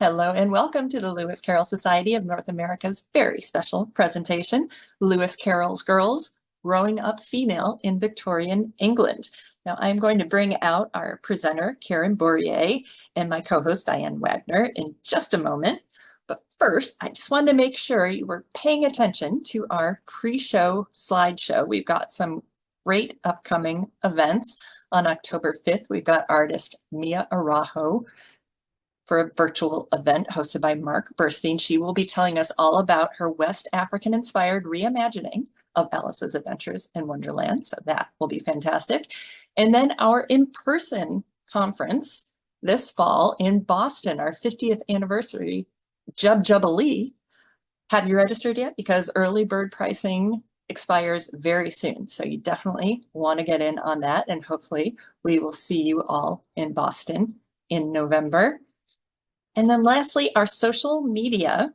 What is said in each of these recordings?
Hello and welcome to the Lewis Carroll Society of North America's very special presentation, Lewis Carroll's Girls, Growing Up Female in Victorian England. Now I'm going to bring out our presenter, Karen Bourrier, and my co-host, Diane Waggoner, in just a moment. But first, I just wanted to make sure you were paying attention to our pre-show slideshow. We've got some great upcoming events. On October 5th, we've got artist Mia Arajo for a virtual event hosted by Mark Burstein. She will be telling us all about her West African-inspired reimagining of Alice's Adventures in Wonderland. So that will be fantastic. And then our in-person conference this fall in Boston, our 50th anniversary Jubilee. Have you registered yet? Because early bird pricing expires very soon. So you definitely want to get in on that. And hopefully we will see you all in Boston in November. And then lastly, our social media.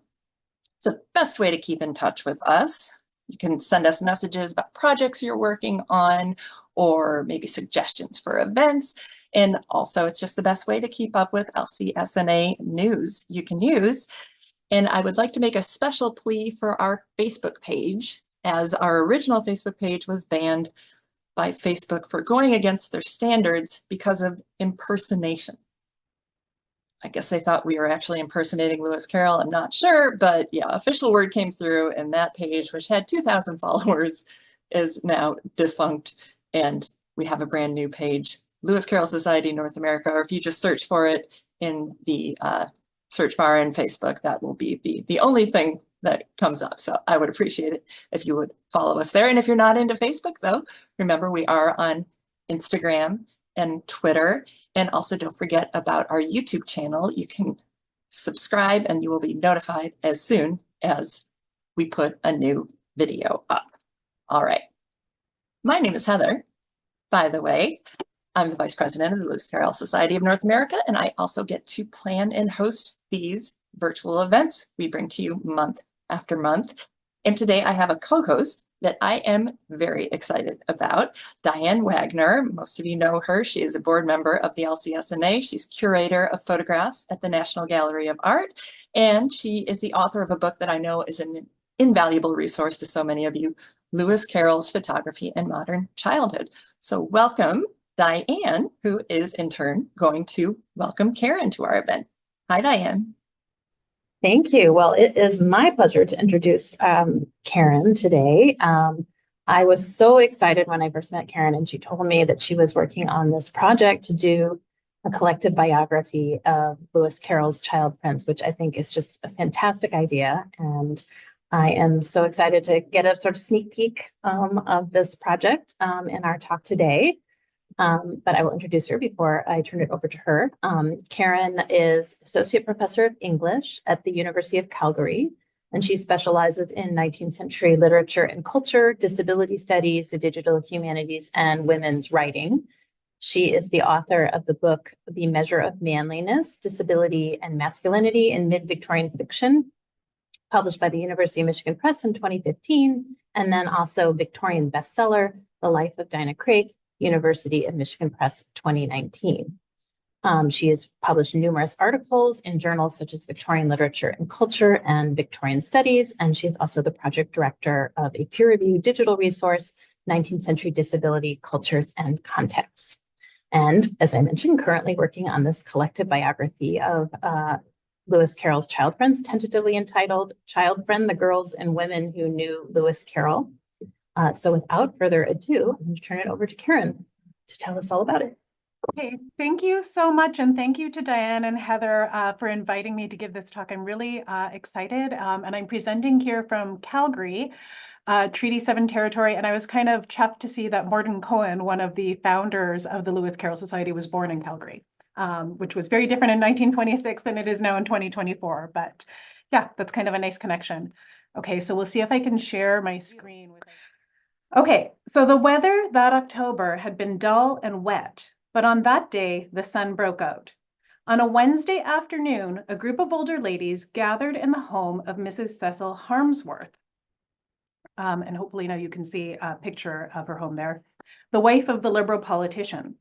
It's the best way to keep in touch with us. You can send us messages about projects you're working on or maybe suggestions for events. And also it's just the best way to keep up with LCSNA news you can use. And I would like to make a special plea for our Facebook page, as our original Facebook page was banned by Facebook for going against their standards because of impersonation. I guess they thought we were actually impersonating Lewis Carroll. I'm not sure, but yeah, official word came through, and that page, which had 2,000 followers, is now defunct. And we have a brand new page, Lewis Carroll Society North America, or if you just search for it in the search bar in Facebook, that will be the only thing that comes up. So I would appreciate it if you would follow us there. And if you're not into Facebook, though, remember we are on Instagram and Twitter. And also don't forget about our YouTube channel. You can subscribe and you will be notified as soon as we put a new video up. All right. My name is Heather, by the way. I'm the Vice President of the Lewis Carroll Society of North America, and I also get to plan and host these virtual events we bring to you month after month. And today I have a co-host that I am very excited about, Diane Waggoner. Most of you know her. She is a board member of the LCSNA. She's Curator of Photographs at the National Gallery of Art. And she is the author of a book that I know is an invaluable resource to so many of you, Lewis Carroll's Photography in Modern Childhood. So welcome, Diane, who is in turn going to welcome Karen to our event. Hi, Diane. Thank you. Well, it is my pleasure to introduce Karen today. I was so excited when I first met Karen, and she told me that she was working on this project to do a collective biography of Lewis Carroll's child friends, which I think is just a fantastic idea. And I am so excited to get a sort of sneak peek of this project in our talk today. But I will introduce her before I turn it over to her. Karen is Associate Professor of English at the University of Calgary, and she specializes in 19th century literature and culture, disability studies, the digital humanities, and women's writing. She is the author of the book, The Measure of Manliness, Disability and Masculinity in Mid-Victorian Fiction, published by the University of Michigan Press in 2015, and then also Victorian bestseller, The Life of Dinah Craik, University of Michigan Press 2019. She has published numerous articles in journals such as Victorian Literature and Culture and Victorian Studies, and she is also the project director of a peer-reviewed digital resource, 19th Century Disability, Cultures and Contexts. And as I mentioned, currently working on this collective biography of Lewis Carroll's child friends, tentatively entitled Child Friend, the Girls and Women Who Knew Lewis Carroll. So without further ado, I'm going to turn it over to Karen to tell us all about it. Okay, thank you so much. And thank you to Diane and Heather for inviting me to give this talk. I'm really excited. And I'm presenting here from Calgary, Treaty 7 territory. And I was kind of chuffed to see that Morden Cohen, one of the founders of the Lewis Carroll Society, was born in Calgary, which was very different in 1926 than it is now in 2024. But yeah, that's kind of a nice connection. Okay, so we'll see if I can share my screen with. Okay, so the weather that October had been dull and wet, but on that day, the sun broke out. On a Wednesday afternoon, a group of older ladies gathered in the home of Mrs. Cecil Harmsworth. And hopefully now you can see a picture of her home there, the wife of the Liberal politician.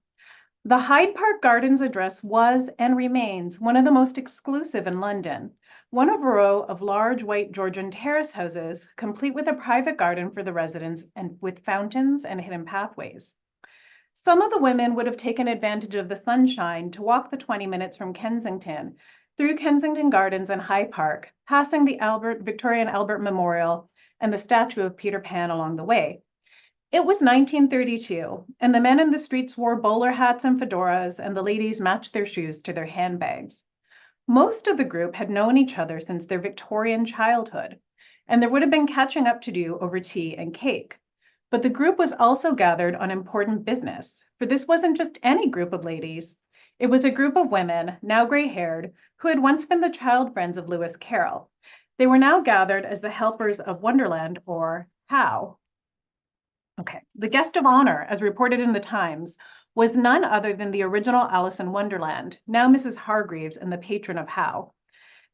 The Hyde Park Gardens address was and remains one of the most exclusive in London, one of a row of large white Georgian terrace houses, complete with a private garden for the residents and with fountains and hidden pathways. Some of the women would have taken advantage of the sunshine to walk the 20 minutes from Kensington, through Kensington Gardens and Hyde Park, passing the Victorian Albert Memorial and the statue of Peter Pan along the way. It was 1932, and the men in the streets wore bowler hats and fedoras, and the ladies matched their shoes to their handbags. Most of the group had known each other since their Victorian childhood, and there would have been catching up to do over tea and cake. But the group was also gathered on important business, for this wasn't just any group of ladies. It was a group of women, now gray-haired, who had once been the child friends of Lewis Carroll. They were now gathered as the helpers of Wonderland, or HOW. Okay, the guest of honor, as reported in the Times, was none other than the original Alice in Wonderland, now Mrs. Hargreaves and the patron of HOW.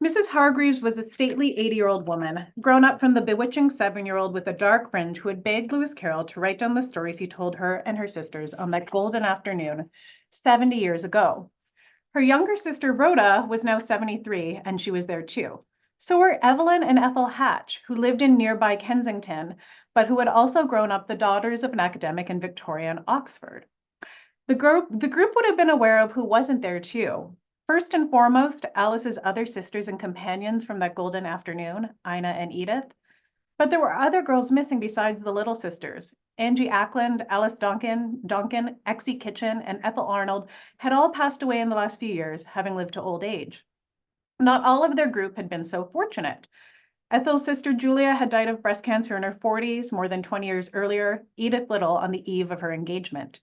Mrs. Hargreaves was a stately 80-year-old woman, grown up from the bewitching 7-year-old with a dark fringe who had begged Lewis Carroll to write down the stories he told her and her sisters on that golden afternoon 70 years ago. Her younger sister Rhoda was now 73, and she was there too. So were Evelyn and Ethel Hatch, who lived in nearby Kensington, but who had also grown up the daughters of an academic in Victorian Oxford. The group would have been aware of who wasn't there too. First and foremost, Alice's other sisters and companions from that golden afternoon, Ina and Edith. But there were other girls missing besides the little sisters. Angie Ackland, Alice Donkin, Exie Kitchen, and Ethel Arnold had all passed away in the last few years, having lived to old age. Not all of their group had been so fortunate. Ethel's sister Julia had died of breast cancer in her 40s, more than 20 years earlier, Edith Little on the eve of her engagement.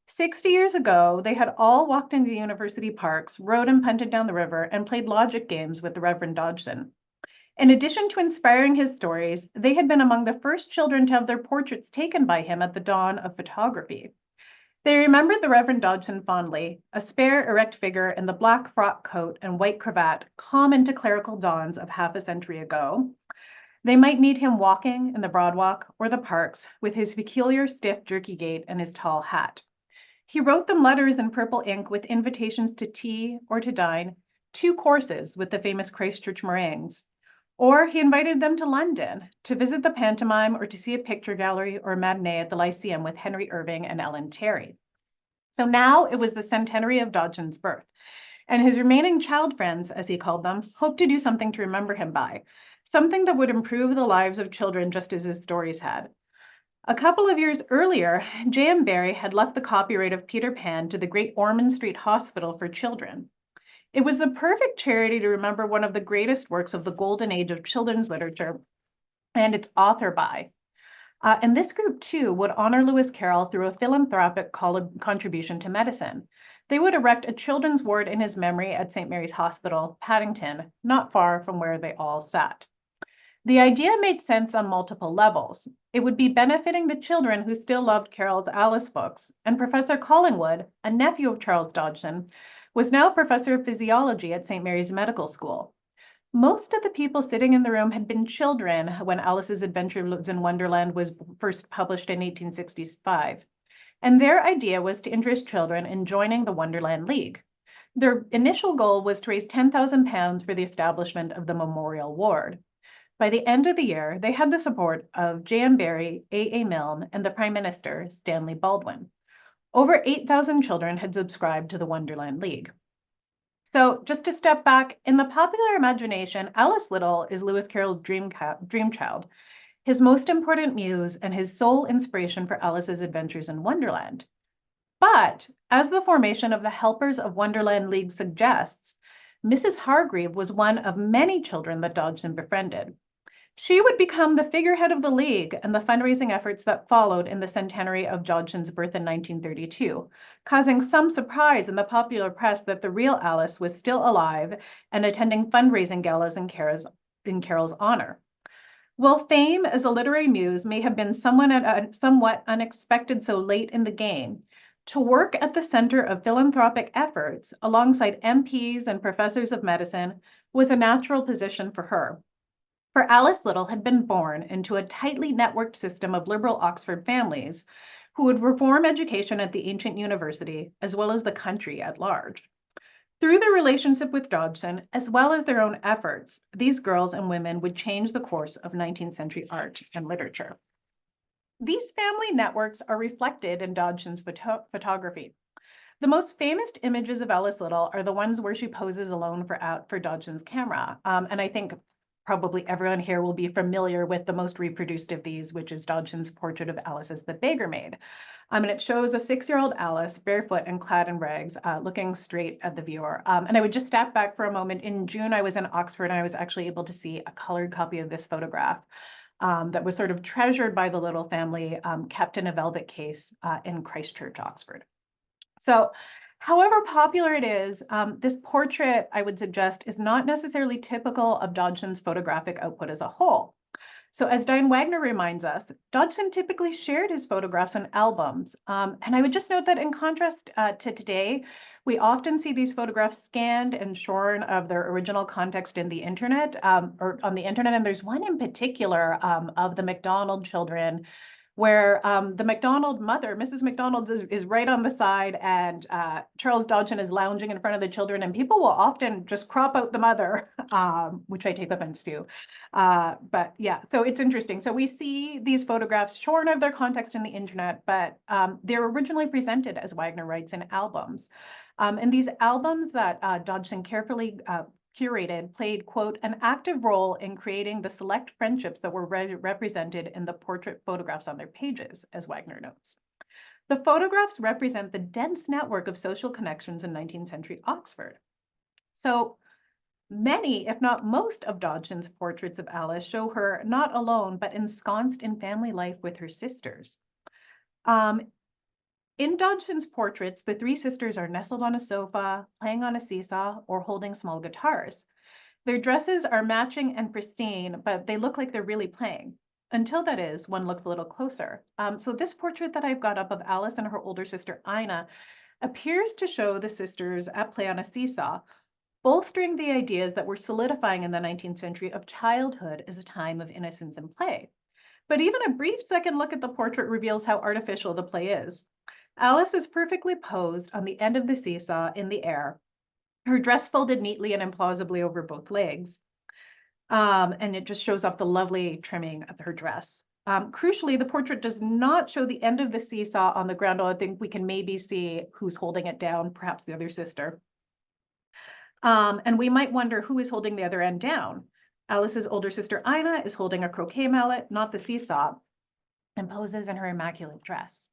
60 years ago, they had all walked into the university parks, rowed and punted down the river, and played logic games with the Reverend Dodgson. In addition to inspiring his stories, they had been among the first children to have their portraits taken by him at the dawn of photography. They remembered the Reverend Dodgson fondly, a spare, erect figure in the black frock coat and white cravat common to clerical dons of half a century ago. They might meet him walking in the Broad Walk or the parks with his peculiar stiff jerky gait and his tall hat. He wrote them letters in purple ink with invitations to tea or to dine, 2 courses with the famous Christchurch meringues. Or he invited them to London to visit the pantomime or to see a picture gallery or a matinee at the Lyceum with Henry Irving and Ellen Terry. So now it was the centenary of Dodgson's birth, and his remaining child friends, as he called them, hoped to do something to remember him by, something that would improve the lives of children just as his stories had. A couple of years earlier, J.M. Barrie had left the copyright of Peter Pan to the Great Ormond Street Hospital for Children. It was the perfect charity to remember one of the greatest works of the golden age of children's literature and its author by. And this group, too, would honor Lewis Carroll through a philanthropic contribution to medicine. They would erect a children's ward in his memory at St. Mary's Hospital, Paddington, not far from where they all sat. The idea made sense on multiple levels. It would be benefiting the children who still loved Carroll's Alice books, and Professor Collingwood, a nephew of Charles Dodgson, was now professor of physiology at St. Mary's Medical School. Most of the people sitting in the room had been children when Alice's Adventures in Wonderland was first published in 1865, and their idea was to interest children in joining the Wonderland League. Their initial goal was to raise £10,000 for the establishment of the Memorial Ward. By the end of the year, they had the support of J.M. Barrie, A.A. Milne, and the Prime Minister, Stanley Baldwin. Over 8,000 children had subscribed to the Wonderland League. So just to step back, in the popular imagination, Alice Little is Lewis Carroll's dream child, his most important muse, and his sole inspiration for Alice's Adventures in Wonderland. But as the formation of the Helpers of Wonderland League suggests, Mrs. Hargreave was one of many children that Dodgson befriended. She would become the figurehead of the League and the fundraising efforts that followed in the centenary of Dodgson's birth in 1932, causing some surprise in the popular press that the real Alice was still alive and attending fundraising galas in Carroll's honor. While fame as a literary muse may have been somewhat unexpected so late in the game, to work at the center of philanthropic efforts alongside MPs and professors of medicine was a natural position for her. For Alice Little had been born into a tightly networked system of liberal Oxford families, who would reform education at the ancient university, as well as the country at large. Through their relationship with Dodgson, as well as their own efforts, these girls and women would change the course of 19th century art and literature. These family networks are reflected in Dodgson's photography. The most famous images of Alice Little are the ones where she poses alone for Dodgson's camera. And I think probably everyone here will be familiar with the most reproduced of these, which is Dodgson's portrait of Alice as the beggar maid. And it shows a 6-year-old Alice, barefoot and clad in rags, looking straight at the viewer. And I would just step back for a moment. In June, I was in Oxford, and I was actually able to see a colored copy of this photograph that was sort of treasured by the Little family, kept in a velvet case in Christchurch, Oxford. So, however popular it is, this portrait, I would suggest, is not necessarily typical of Dodgson's photographic output as a whole. So as Diane Waggoner reminds us, Dodgson typically shared his photographs in albums. And I would just note that in contrast to today, we often see these photographs scanned and shorn of their original context in the internet, or on the internet. And there's one in particular of the MacDonald children, where the MacDonald mother, Mrs. MacDonald, is right on the side, and Charles Dodgson is lounging in front of the children, and people will often just crop out the mother, which I take offense to. But yeah, so it's interesting. So we see these photographs shorn of their context in the internet, but they're originally presented, as Waggoner writes, in albums. And these albums that Dodgson carefully curated played, quote, an active role in creating the select friendships that were represented in the portrait photographs on their pages, as Waggoner notes. The photographs represent the dense network of social connections in 19th century Oxford. So many, if not most, of Dodgson's portraits of Alice show her not alone, but ensconced in family life with her sisters. In Dodgson's portraits, the three sisters are nestled on a sofa, playing on a seesaw, or holding small guitars. Their dresses are matching and pristine, but they look like they're really playing. Until, that is, one looks a little closer. So this portrait that I've got up of Alice and her older sister, Ina, appears to show the sisters at play on a seesaw, bolstering the ideas that were solidifying in the 19th century of childhood as a time of innocence and play. But even a brief second look at the portrait reveals how artificial the play is. Alice is perfectly posed on the end of the seesaw in the air, her dress folded neatly and implausibly over both legs. And it just shows off the lovely trimming of her dress. Crucially, the portrait does not show the end of the seesaw on the ground, although I think we can maybe see who's holding it down, perhaps the other sister. And we might wonder who is holding the other end down. Alice's older sister, Ina, is holding a croquet mallet, not the seesaw, and poses in her immaculate dress.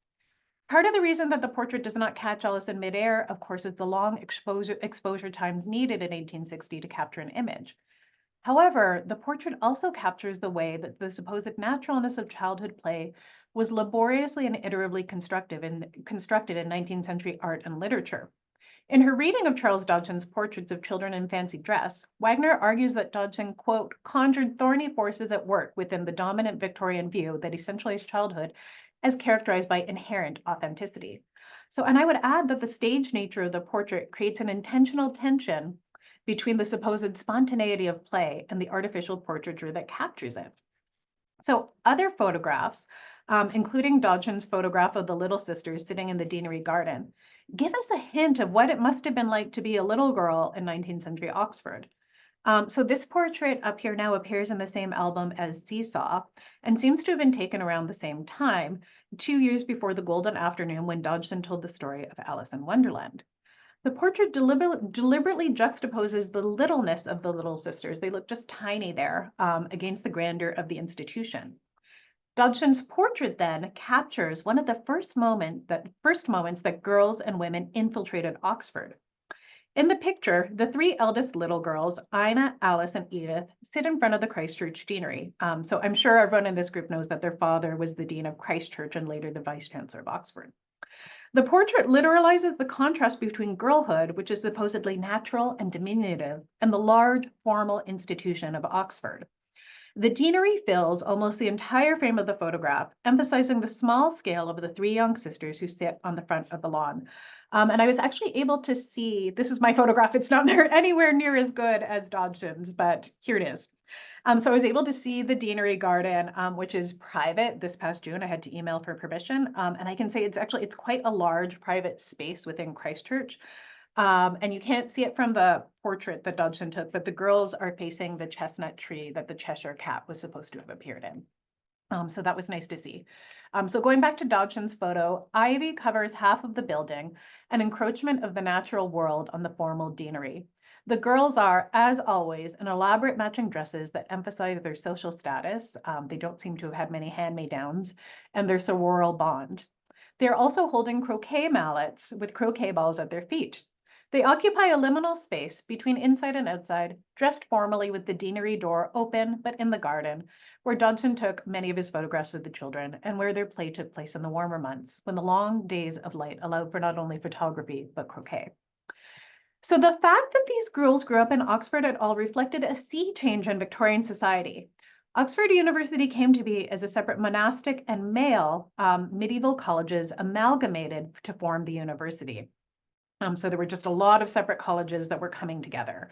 Part of the reason that the portrait does not catch Alice in midair, of course, is the long exposure times needed in 1860 to capture an image. However, the portrait also captures the way that the supposed naturalness of childhood play was laboriously and iteratively constructed in 19th century art and literature. In her reading of Charles Dodgson's portraits of children in fancy dress, Waggoner argues that Dodgson, quote, conjured thorny forces at work within the dominant Victorian view that essentialized childhood as characterized by inherent authenticity. So, and I would add that the stage nature of the portrait creates an intentional tension between the supposed spontaneity of play and the artificial portraiture that captures it. So other photographs, including Dodgson's photograph of the little sisters sitting in the Deanery garden, give us a hint of what it must have been like to be a little girl in 19th century Oxford. So this portrait up here now appears in the same album as Seesaw and seems to have been taken around the same time, 2 years before the Golden Afternoon when Dodgson told the story of Alice in Wonderland. The portrait deliberately juxtaposes the littleness of the little sisters. They look just tiny there against the grandeur of the institution. Dodgson's portrait then captures one of the first moments that girls and women infiltrated Oxford. In the picture, the three eldest little girls, Ina, Alice, and Edith, sit in front of the Christchurch Deanery. So I'm sure everyone in this group knows that their father was the Dean of Christchurch and later the Vice Chancellor of Oxford. The portrait literalizes the contrast between girlhood, which is supposedly natural and diminutive, and the large, formal institution of Oxford. The Deanery fills almost the entire frame of the photograph, emphasizing the small scale of the three young sisters who sit on the front of the lawn. And I was actually able to see, this is my photograph, it's not anywhere near as good as Dodgson's, but here it is. So I was able to see the Deanery Garden, which is private. This past June, I had to email for permission. And I can say it's quite a large private space within Christchurch. And you can't see it from the portrait that Dodgson took, but the girls are facing the chestnut tree that the Cheshire Cat was supposed to have appeared in. So that was nice to see. So going back to Dodgson's photo, ivy covers half of the building, an encroachment of the natural world on the formal deanery. The girls are, as always, in elaborate matching dresses that emphasize their social status. They don't seem to have had many hand-me-downs, and their sororal bond. They're also holding croquet mallets with croquet balls at their feet. They occupy a liminal space between inside and outside, dressed formally with the deanery door open but in the garden, where Dodgson took many of his photographs with the children and where their play took place in the warmer months, when the long days of light allowed for not only photography, but croquet. So the fact that these girls grew up in Oxford at all reflected a sea change in Victorian society. Oxford University came to be as a separate monastic and male medieval colleges amalgamated to form the university. So there were just a lot of separate colleges that were coming together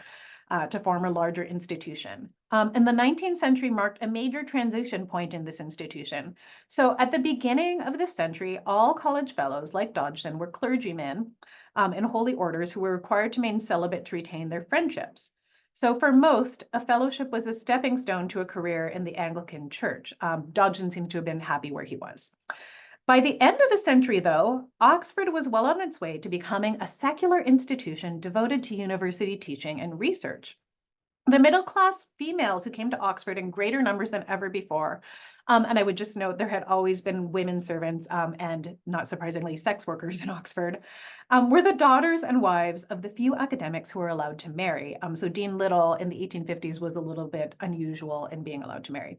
to form a larger institution. And the 19th century marked a major transition point in this institution. So at the beginning of this century, all college fellows like Dodgson were clergymen in holy orders who were required to remain celibate to retain their friendships. So for most, a fellowship was a stepping stone to a career in the Anglican Church. Dodgson seems to have been happy where he was. By the end of the century, though, Oxford was well on its way to becoming a secular institution devoted to university teaching and research. The middle-class females who came to Oxford in greater numbers than ever before, and I would just note there had always been women servants and, not surprisingly, sex workers in Oxford, were the daughters and wives of the few academics who were allowed to marry. So Dean Little in the 1850s was a little bit unusual in being allowed to marry.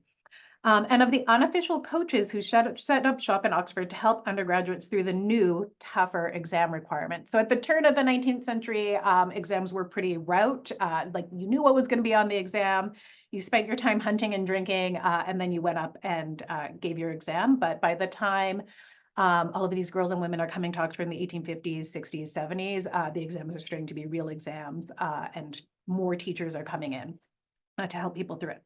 And of the unofficial coaches who set up shop in Oxford to help undergraduates through the new, tougher exam requirements. So at the turn of the 19th century, exams were pretty rote. Like you knew what was going to be on the exam. You spent your time hunting and drinking, and then you went up and gave your exam. But by the time all of these girls and women are coming to Oxford in the 1850s, 60s, 70s, the exams are starting to be real exams, and more teachers are coming in to help people through it.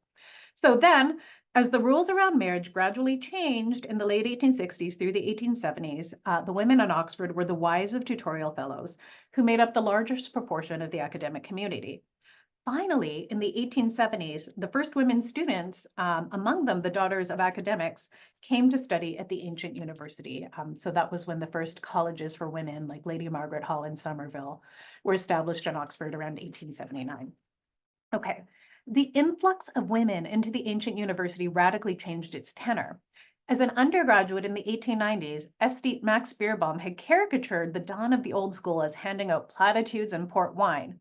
So then, as the rules around marriage gradually changed in the late 1860s through the 1870s, the women in Oxford were the wives of tutorial fellows who made up the largest proportion of the academic community. Finally, in the 1870s, the first women students, among them the daughters of academics, came to study at the ancient university. So that was when the first colleges for women, like Lady Margaret Hall in Somerville, were established in Oxford around 1879. Okay. The influx of women into the ancient university radically changed its tenor. As an undergraduate in the 1890s, Estate Max Beerbohm had caricatured the dawn of the old school as handing out platitudes and port wine.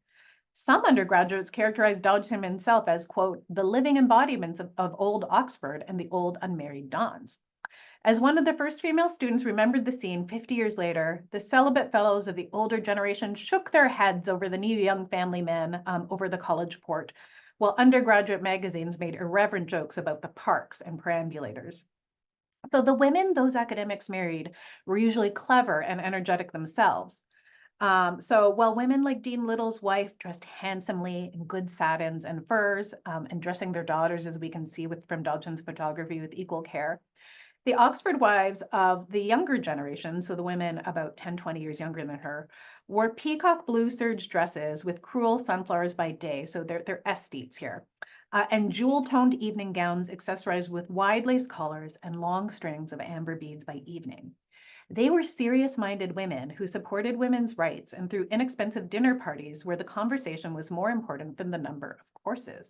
Some undergraduates characterized Dodgson himself as, quote, the living embodiments of old Oxford and the old unmarried dons. As one of the first female students remembered the scene 50 years later, the celibate fellows of the older generation shook their heads over the new young family men over the college port, while undergraduate magazines made irreverent jokes about the parks and perambulators. So the women those academics married were usually clever and energetic themselves. So while women like Dean Little's wife dressed handsomely in good satins and furs, and dressing their daughters, as we can see from Dodgson's photography, with equal care, the Oxford wives of the younger generation, so the women about 10, 20 years younger than her, wore peacock blue serge dresses with cruel sunflowers by day, so they're esthetes here, and jewel-toned evening gowns accessorized with wide lace collars and long strings of amber beads by evening. They were serious-minded women who supported women's rights and threw inexpensive dinner parties where the conversation was more important than the number of courses.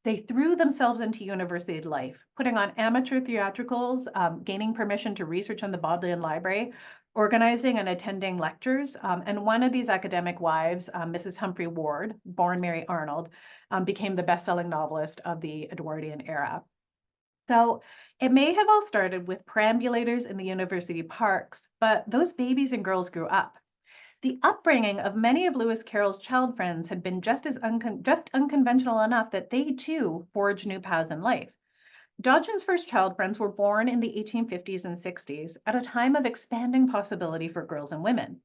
They threw themselves into university life, putting on amateur theatricals, gaining permission to research in the Bodleian Library, organizing and attending lectures. And one of these academic wives, Mrs. Humphrey Ward, born Mary Arnold, became the best-selling novelist of the Edwardian era. So it may have all started with perambulators in the university parks, but those babies and girls grew up. The upbringing of many of Lewis Carroll's child friends had been just unconventional enough that they too forged new paths in life. Dodgson's first child friends were born in the 1850s and 60s at a time of expanding possibility for girls and women.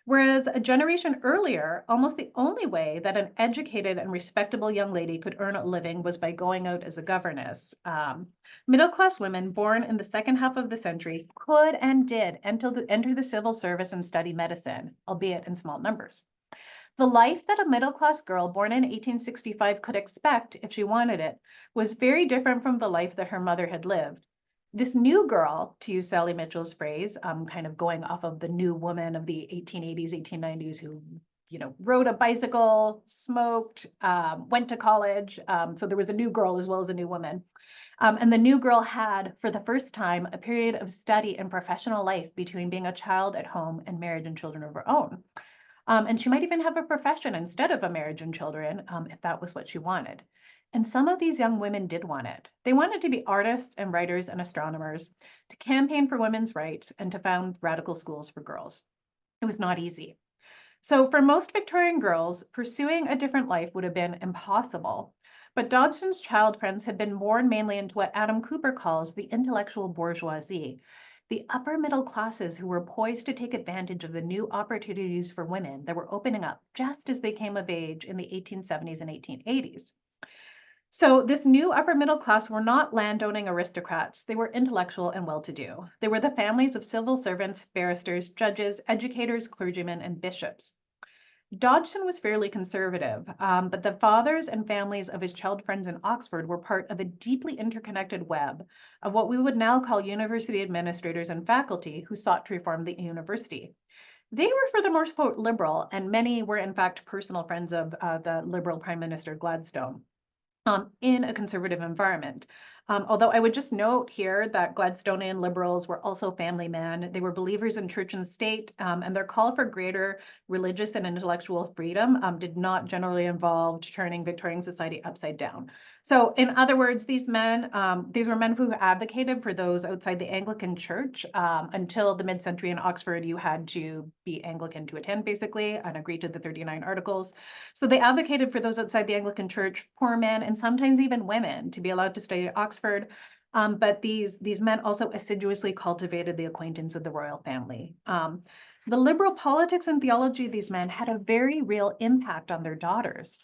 Whereas a generation earlier, almost the only way that an educated and respectable young lady could earn a living was by going out as a governess. Middle-class women born in the second half of the century could and did enter the civil service and study medicine, albeit in small numbers. The life that a middle-class girl born in 1865 could expect, if she wanted it, was very different from the life that her mother had lived. This new girl, to use Sally Mitchell's phrase, kind of going off of the new woman of the 1880s, 1890s, who, rode a bicycle, smoked, went to college. So there was a new girl as well as a new woman. And the new girl had, for the first time, a period of study and professional life between being a child at home and marriage and children of her own. And she might even have a profession instead of a marriage and children, if that was what she wanted. And some of these young women did want it. They wanted to be artists and writers and astronomers, to campaign for women's rights, and to found radical schools for girls. It was not easy. So for most Victorian girls, pursuing a different life would have been impossible. But Dodgson's child friends had been born mainly into what Adam Cooper calls the intellectual bourgeoisie, the upper middle classes who were poised to take advantage of the new opportunities for women that were opening up just as they came of age in the 1870s and 1880s. So this new upper middle class were not landowning aristocrats. They were intellectual and well-to-do. They were the families of civil servants, barristers, judges, educators, clergymen, and bishops. Dodgson was fairly conservative, but the fathers and families of his child friends in Oxford were part of a deeply interconnected web of what we would now call university administrators and faculty who sought to reform the university. They were for the most part liberal, and many were in fact personal friends of the Liberal Prime Minister Gladstone. In a conservative environment. Although I would just note here that Gladstonian liberals were also family men. They were believers in church and state, and their call for greater religious and intellectual freedom did not generally involve turning Victorian society upside down. So in other words, these were men who advocated for those outside the Anglican Church. Until the mid-century in Oxford, you had to be Anglican to attend, basically, and agree to the 39 Articles. So they advocated for those outside the Anglican Church, poor men, and sometimes even women, to be allowed to study at Oxford. But these men also assiduously cultivated the acquaintance of the royal family. The liberal politics and theology of these men had a very real impact on their daughters.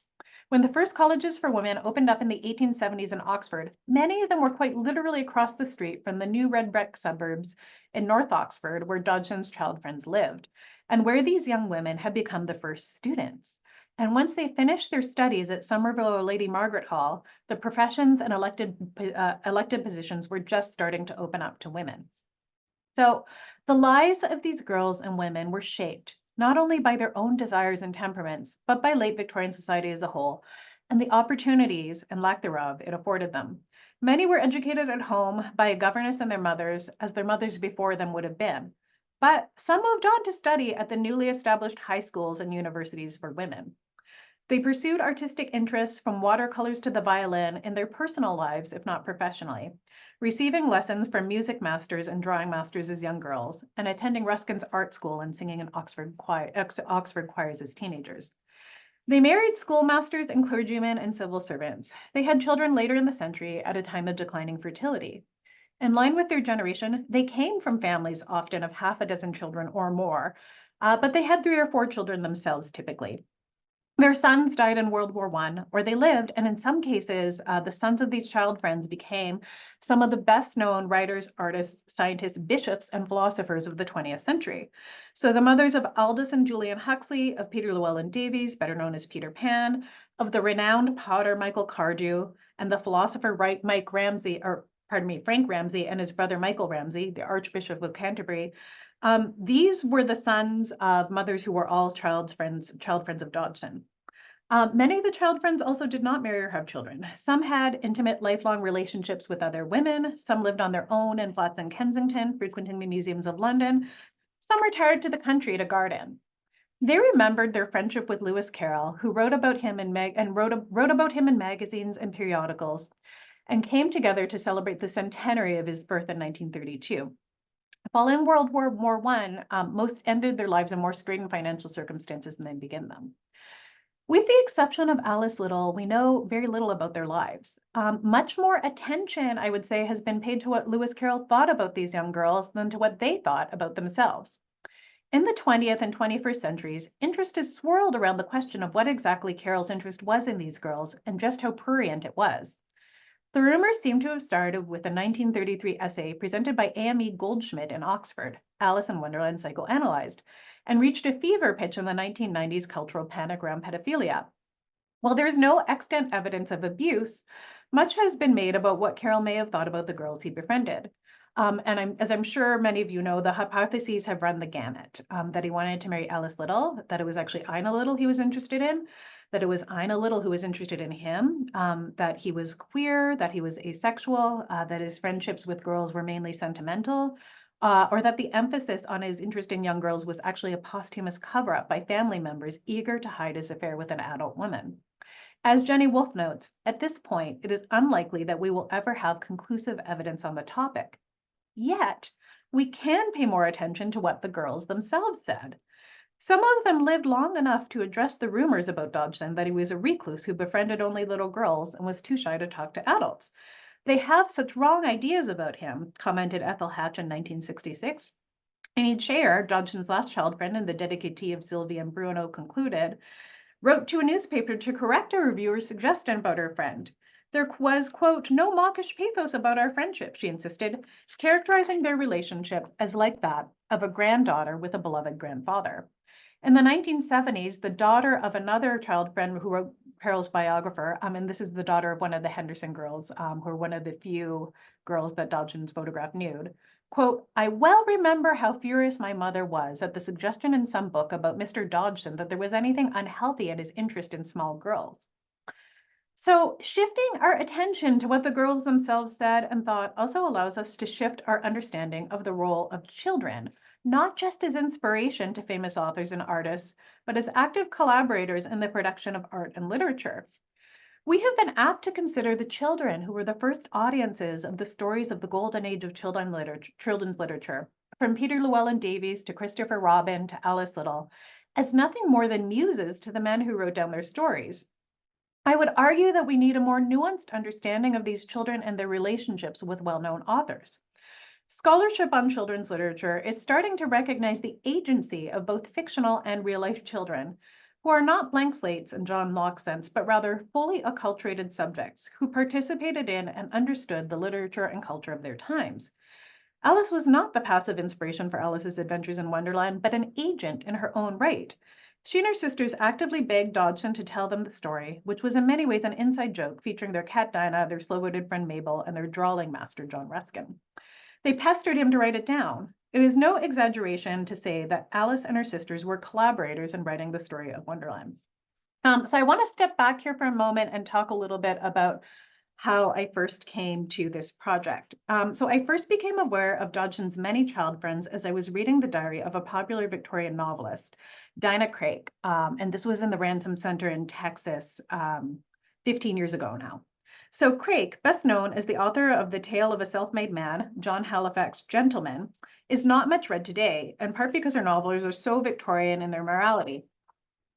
When the first colleges for women opened up in the 1870s in Oxford, many of them were quite literally across the street from the new red brick suburbs in North Oxford, where Dodgson's child friends lived, and where these young women had become the first students. And once they finished their studies at Somerville or Lady Margaret Hall, the professions and elected positions were just starting to open up to women. So the lives of these girls and women were shaped not only by their own desires and temperaments, but by late Victorian society as a whole, and the opportunities and lack thereof it afforded them. Many were educated at home by a governess and their mothers, as their mothers before them would have been. But some moved on to study at the newly established high schools and universities for women. They pursued artistic interests from watercolors to the violin in their personal lives, if not professionally, receiving lessons from music masters and drawing masters as young girls, and attending Ruskin's art school and singing in Oxford choirs as teenagers. They married schoolmasters and clergymen and civil servants. They had children later in the century at a time of declining fertility. In line with their generation, they came from families often of half a dozen children or more, but they had 3 or 4 children themselves typically. Their sons died in World War I, or they lived, and in some cases, the sons of these child friends became some of the best known writers, artists, scientists, bishops, and philosophers of the 20th century. So the mothers of Aldous and Julian Huxley, of Peter Llewellyn Davies, better known as Peter Pan, of the renowned potter Michael Cardew, and the philosopher Frank Ramsey and his brother Michael Ramsey, the Archbishop of Canterbury. These were the sons of mothers who were all child friends of Dodgson. Many of the child friends also did not marry or have children. Some had intimate, lifelong relationships with other women. Some lived on their own in flats in Kensington, frequenting the museums of London. Some retired to the country to garden. They remembered their friendship with Lewis Carroll, who wrote about him in magazines and periodicals, and came together to celebrate the centenary of his birth in 1932. Following World War I, most ended their lives in more straitened financial circumstances than they began them. With the exception of Alice Little, we know very little about their lives. Much more attention, I would say, has been paid to what Lewis Carroll thought about these young girls than to what they thought about themselves. In the 20th and 21st centuries, interest has swirled around the question of what exactly Carroll's interest was in these girls and just how prurient it was. The rumors seem to have started with a 1933 essay presented by A.M.E. Goldschmidt in Oxford, Alice in Wonderland Psychoanalyzed, and reached a fever pitch in the 1990s cultural panic around pedophilia. While there is no extant evidence of abuse, much has been made about what Carroll may have thought about the girls he befriended. As I'm sure many of you know, the hypotheses have run the gamut, that he wanted to marry Alice Little, that it was actually Ina Little he was interested in, that it was Ina Little who was interested in him, that he was queer, that he was asexual, that his friendships with girls were mainly sentimental, or that the emphasis on his interest in young girls was actually a posthumous cover-up by family members eager to hide his affair with an adult woman. As Jenny Wolf notes, at this point, it is unlikely that we will ever have conclusive evidence on the topic. Yet, we can pay more attention to what the girls themselves said. Some of them lived long enough to address the rumors about Dodgson that he was a recluse who befriended only little girls and was too shy to talk to adults. They have such wrong ideas about him, commented Ethel Hatch in 1966. Annie Chair, Dodgson's last child friend and the dedicatee of Sylvie and Bruno, concluded, wrote to a newspaper to correct a reviewer's suggestion about her friend. There was, quote, no mawkish pathos about our friendship, she insisted, characterizing their relationship as like that of a granddaughter with a beloved grandfather. In the 1970s, the daughter of another child friend who wrote Carroll's biographer, and this is the daughter of one of the Henderson girls, who are one of the few girls that Dodgson's photographed nude, quote, I well remember how furious my mother was at the suggestion in some book about Mr. Dodgson that there was anything unhealthy in his interest in small girls. So shifting our attention to what the girls themselves said and thought also allows us to shift our understanding of the role of children, not just as inspiration to famous authors and artists, but as active collaborators in the production of art and literature. We have been apt to consider the children who were the first audiences of the stories of the golden age of children's literature, from Peter Llewellyn Davies to Christopher Robin to Alice Little, as nothing more than muses to the men who wrote down their stories. I would argue that we need a more nuanced understanding of these children and their relationships with well-known authors. Scholarship on children's literature is starting to recognize the agency of both fictional and real-life children, who are not blank slates in John Locke's sense, but rather fully acculturated subjects who participated in and understood the literature and culture of their times. Alice was not the passive inspiration for Alice's adventures in Wonderland, but an agent in her own right. She and her sisters actively begged Dodgson to tell them the story, which was in many ways an inside joke featuring their cat Dinah, their slow-witted friend Mabel, and their drawling master John Ruskin. They pestered him to write it down. It is no exaggeration to say that Alice and her sisters were collaborators in writing the story of Wonderland. So I want to step back here for a moment and talk a little bit about how I first came to this project. So I first became aware of Dodgson's many child friends as I was reading the diary of a popular Victorian novelist, Dinah Craik, and this was in the Ransom Center in Texas 15 years ago now. So Craik, best known as the author of The Tale of a Self-Made Man, John Halifax Gentleman, is not much read today, in part because her novels are so Victorian in their morality.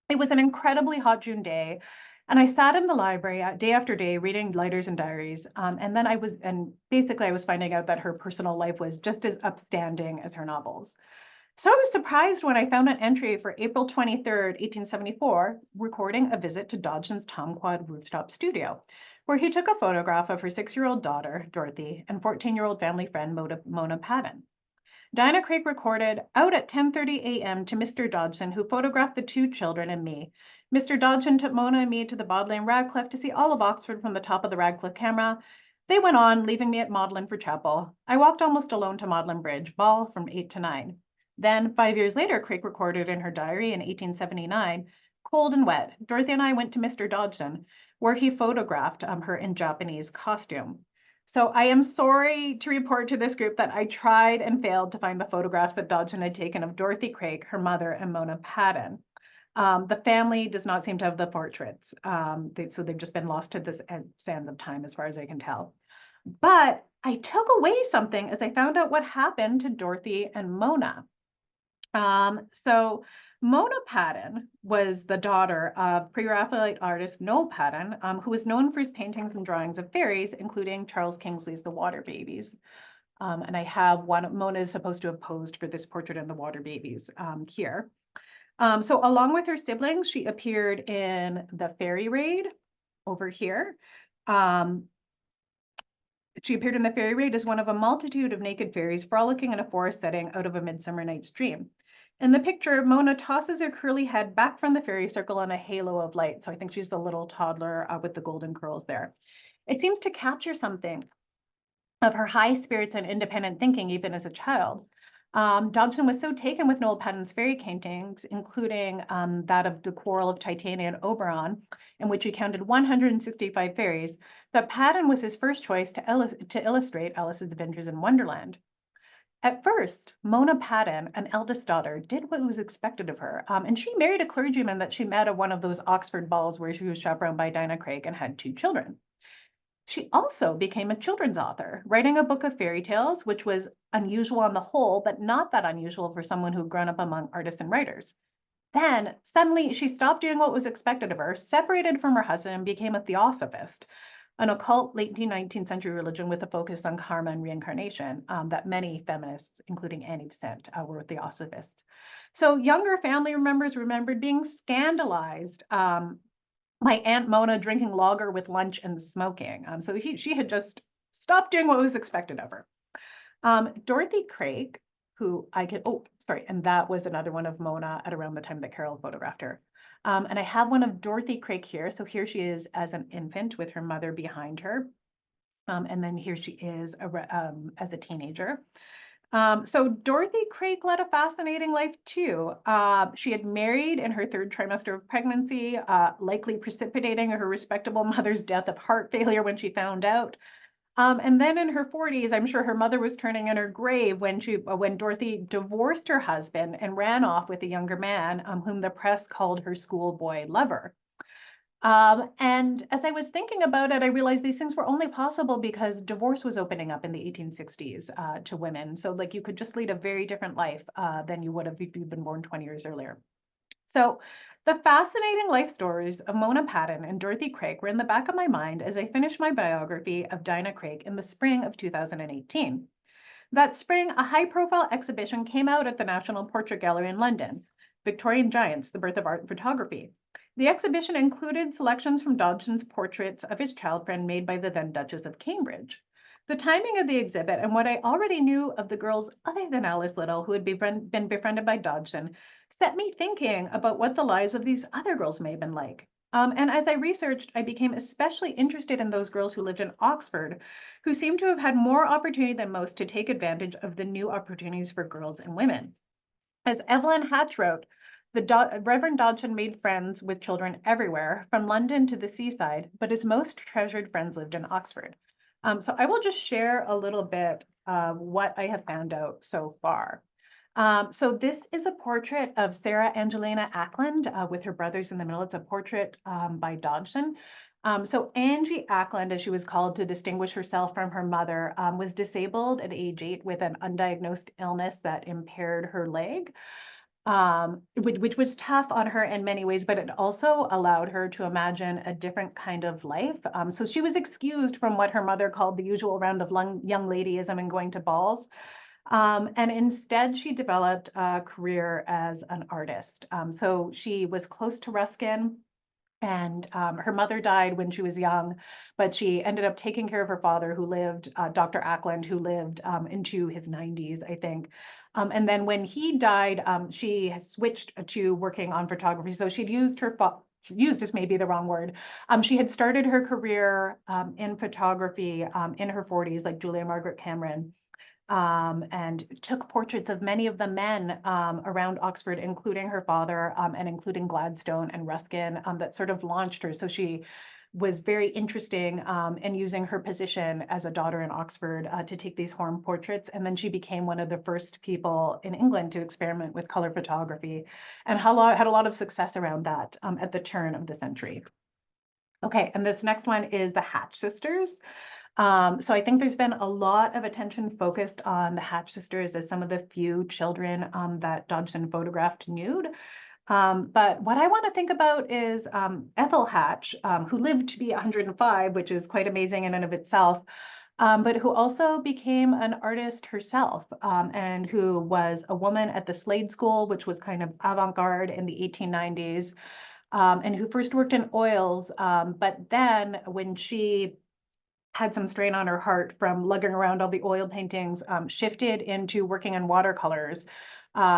It was an incredibly hot June day, and I sat in the library day after day reading letters and diaries, and basically I was finding out that her personal life was just as upstanding as her novels. So I was surprised when I found an entry for April 23rd, 1874, recording a visit to Dodgson's Tom Quad rooftop studio, where he took a photograph of her 6-year-old daughter, Dorothy, and 14-year-old family friend, Mona Patton. Dinah Craik recorded, out at 10:30 a.m. to Mr. Dodgson, who photographed the 2 children and me. Mr. Dodgson took Mona and me to the Bodleian Radcliffe to see all of Oxford from the top of the Radcliffe camera. They went on, leaving me at Magdalen for chapel. I walked almost alone to Magdalen Bridge, ball from 8 to 9. Then, 5 years later, Craik recorded in her diary in 1879, cold and wet, Dorothy and I went to Mr. Dodgson, where he photographed her in Japanese costume. So I am sorry to report to this group that I tried and failed to find the photographs that Dodgson had taken of Dorothy Craik, her mother, and Mona Patton. The family does not seem to have the portraits, so they've just been lost to the sands of time as far as I can tell. But I took away something as I found out what happened to Dorothy and Mona. So Mona Patton was the daughter of pre-Raphaelite artist Noel Patton, who was known for his paintings and drawings of fairies, including Charles Kingsley's The Water Babies. And I have one, Mona is supposed to have posed for this portrait in the Water Babies here. So along with her siblings, she appeared in the Fairy Raid over here. She appeared in the Fairy Raid as one of a multitude of naked fairies frolicking in a forest setting out of A Midsummer Night's Dream. In the picture, Mona tosses her curly head back from the fairy circle on a halo of light. So I think she's the little toddler with the golden curls there. It seems to capture something of her high spirits and independent thinking, even as a child. Dodgson was so taken with Noel Patton's fairy paintings, including that of The Quarrel of Titania and Oberon, in which he counted 165 fairies, that Patton was his first choice to illustrate Alice's Adventures in Wonderland. At first, Mona Patton, an eldest daughter, did what was expected of her, and she married a clergyman that she met at one of those Oxford balls where she was chaperoned by Dinah Craig and had 2 children. She also became a children's author, writing a book of fairy tales, which was unusual on the whole, but not that unusual for someone who'd grown up among artists and writers. Then, suddenly, she stopped doing what was expected of her, separated from her husband, and became a theosophist, an occult late 19th century religion with a focus on karma and reincarnation that many feminists, including Annie Besant, were theosophists. So younger family members remembered being scandalized my Aunt Mona drinking lager with lunch and smoking. So she had just stopped doing what was expected of her. Dorothy Craig, who and that was another one of Mona at around the time that Carroll photographed her. And I have one of Dorothy Craig here. So here she is as an infant with her mother behind her. And then here she is as a teenager. So Dorothy Craig led a fascinating life too. She had married in her 3rd trimester of pregnancy, likely precipitating her respectable mother's death of heart failure when she found out. And then in her 40s, I'm sure her mother was turning in her grave when Dorothy divorced her husband and ran off with a younger man, whom the press called her schoolboy lover. And as I was thinking about it, I realized these things were only possible because divorce was opening up in the 1860s to women. So like you could just lead a very different life than you would have if you'd been born 20 years earlier. So the fascinating life stories of Mona Patton and Dorothy Craig were in the back of my mind as I finished my biography of Dinah Craig in the spring of 2018. That spring, a high-profile exhibition came out at the National Portrait Gallery in London, Victorian Giants, the Birth of Art and Photography. The exhibition included selections from Dodgson's portraits of his child friend made by the then Duchess of Cambridge. The timing of the exhibit and what I already knew of the girls other than Alice Little, who had been befriended by Dodgson, set me thinking about what the lives of these other girls may have been like. And as I researched, I became especially interested in those girls who lived in Oxford, who seemed to have had more opportunity than most to take advantage of the new opportunities for girls and women. As Evelyn Hatch wrote, Reverend Dodgson made friends with children everywhere, from London to the seaside, but his most treasured friends lived in Oxford. So I will just share a little bit of what I have found out so far. So this is a portrait of Sarah Angelina Ackland with her brothers in the middle. It's a portrait by Dodgson. So Angie Ackland, as she was called to distinguish herself from her mother, was disabled at age 8 with an undiagnosed illness that impaired her leg. Which was tough on her in many ways, but it also allowed her to imagine a different kind of life. So she was excused from what her mother called the usual round of young ladyism and going to balls. And instead, she developed a career as an artist. So she was close to Ruskin. And her mother died when she was young, but she ended up taking care of her father, who lived, Dr. Ackland, who lived into his 90s, I think. And then when he died, she switched to working on photography. So she'd used used is maybe the wrong word. She had started her career in photography in her 40s, like Julia Margaret Cameron. And took portraits of many of the men around Oxford, including her father and including Gladstone and Ruskin, that sort of launched her. So she was very interesting in using her position as a daughter in Oxford to take these horn portraits. And then she became one of the first people in England to experiment with color photography and had a lot of success around that at the turn of the century. Okay, and this next one is the Hatch sisters. So I think there's been a lot of attention focused on the Hatch sisters as some of the few children that Dodgson photographed nude. But what I want to think about is Ethel Hatch, who lived to be 105, which is quite amazing in and of itself. but who also became an artist herself, and who was a woman at the Slade School, which was kind of avant-garde in the 1890s, and who first worked in oils, but then when she had some strain on her heart from lugging around all the oil paintings, shifted into working in watercolors,